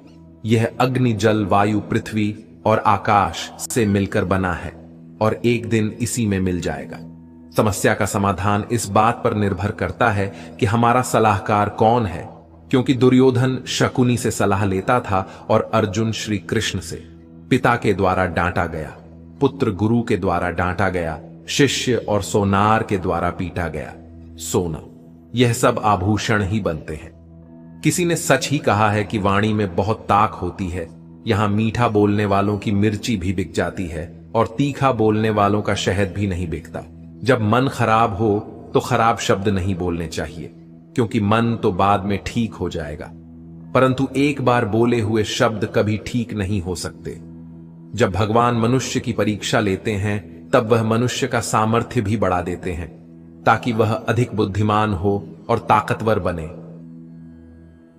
यह अग्नि, जल, वायु, पृथ्वी और आकाश से मिलकर बना है और एक दिन इसी में मिल जाएगा। समस्या का समाधान इस बात पर निर्भर करता है कि हमारा सलाहकार कौन है, क्योंकि दुर्योधन शकुनी से सलाह लेता था और अर्जुन श्री कृष्ण से। पिता के द्वारा डांटा गया, पुत्र गुरु के द्वारा डांटा गया, शिष्य और सोनार के द्वारा पीटा गया। सोना, यह सब आभूषण ही बनते हैं। किसी ने सच ही कहा है कि वाणी में बहुत ताक होती है। यहां मीठा बोलने वालों की मिर्ची भी बिक जाती है और तीखा बोलने वालों का शहद भी नहीं बिकता। जब मन खराब हो तो खराब शब्द नहीं बोलने चाहिए, क्योंकि मन तो बाद में ठीक हो जाएगा, परंतु एक बार बोले हुए शब्द कभी ठीक नहीं हो सकते। जब भगवान मनुष्य की परीक्षा लेते हैं तब वह मनुष्य का सामर्थ्य भी बढ़ा देते हैं ताकि वह अधिक बुद्धिमान हो और ताकतवर बने।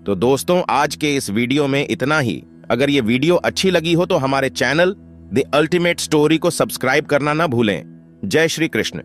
तो दोस्तों, आज के इस वीडियो में इतना ही। अगर ये वीडियो अच्छी लगी हो तो हमारे चैनल द अल्टीमेट स्टोरी को सब्सक्राइब करना ना भूलें। जय श्री कृष्ण।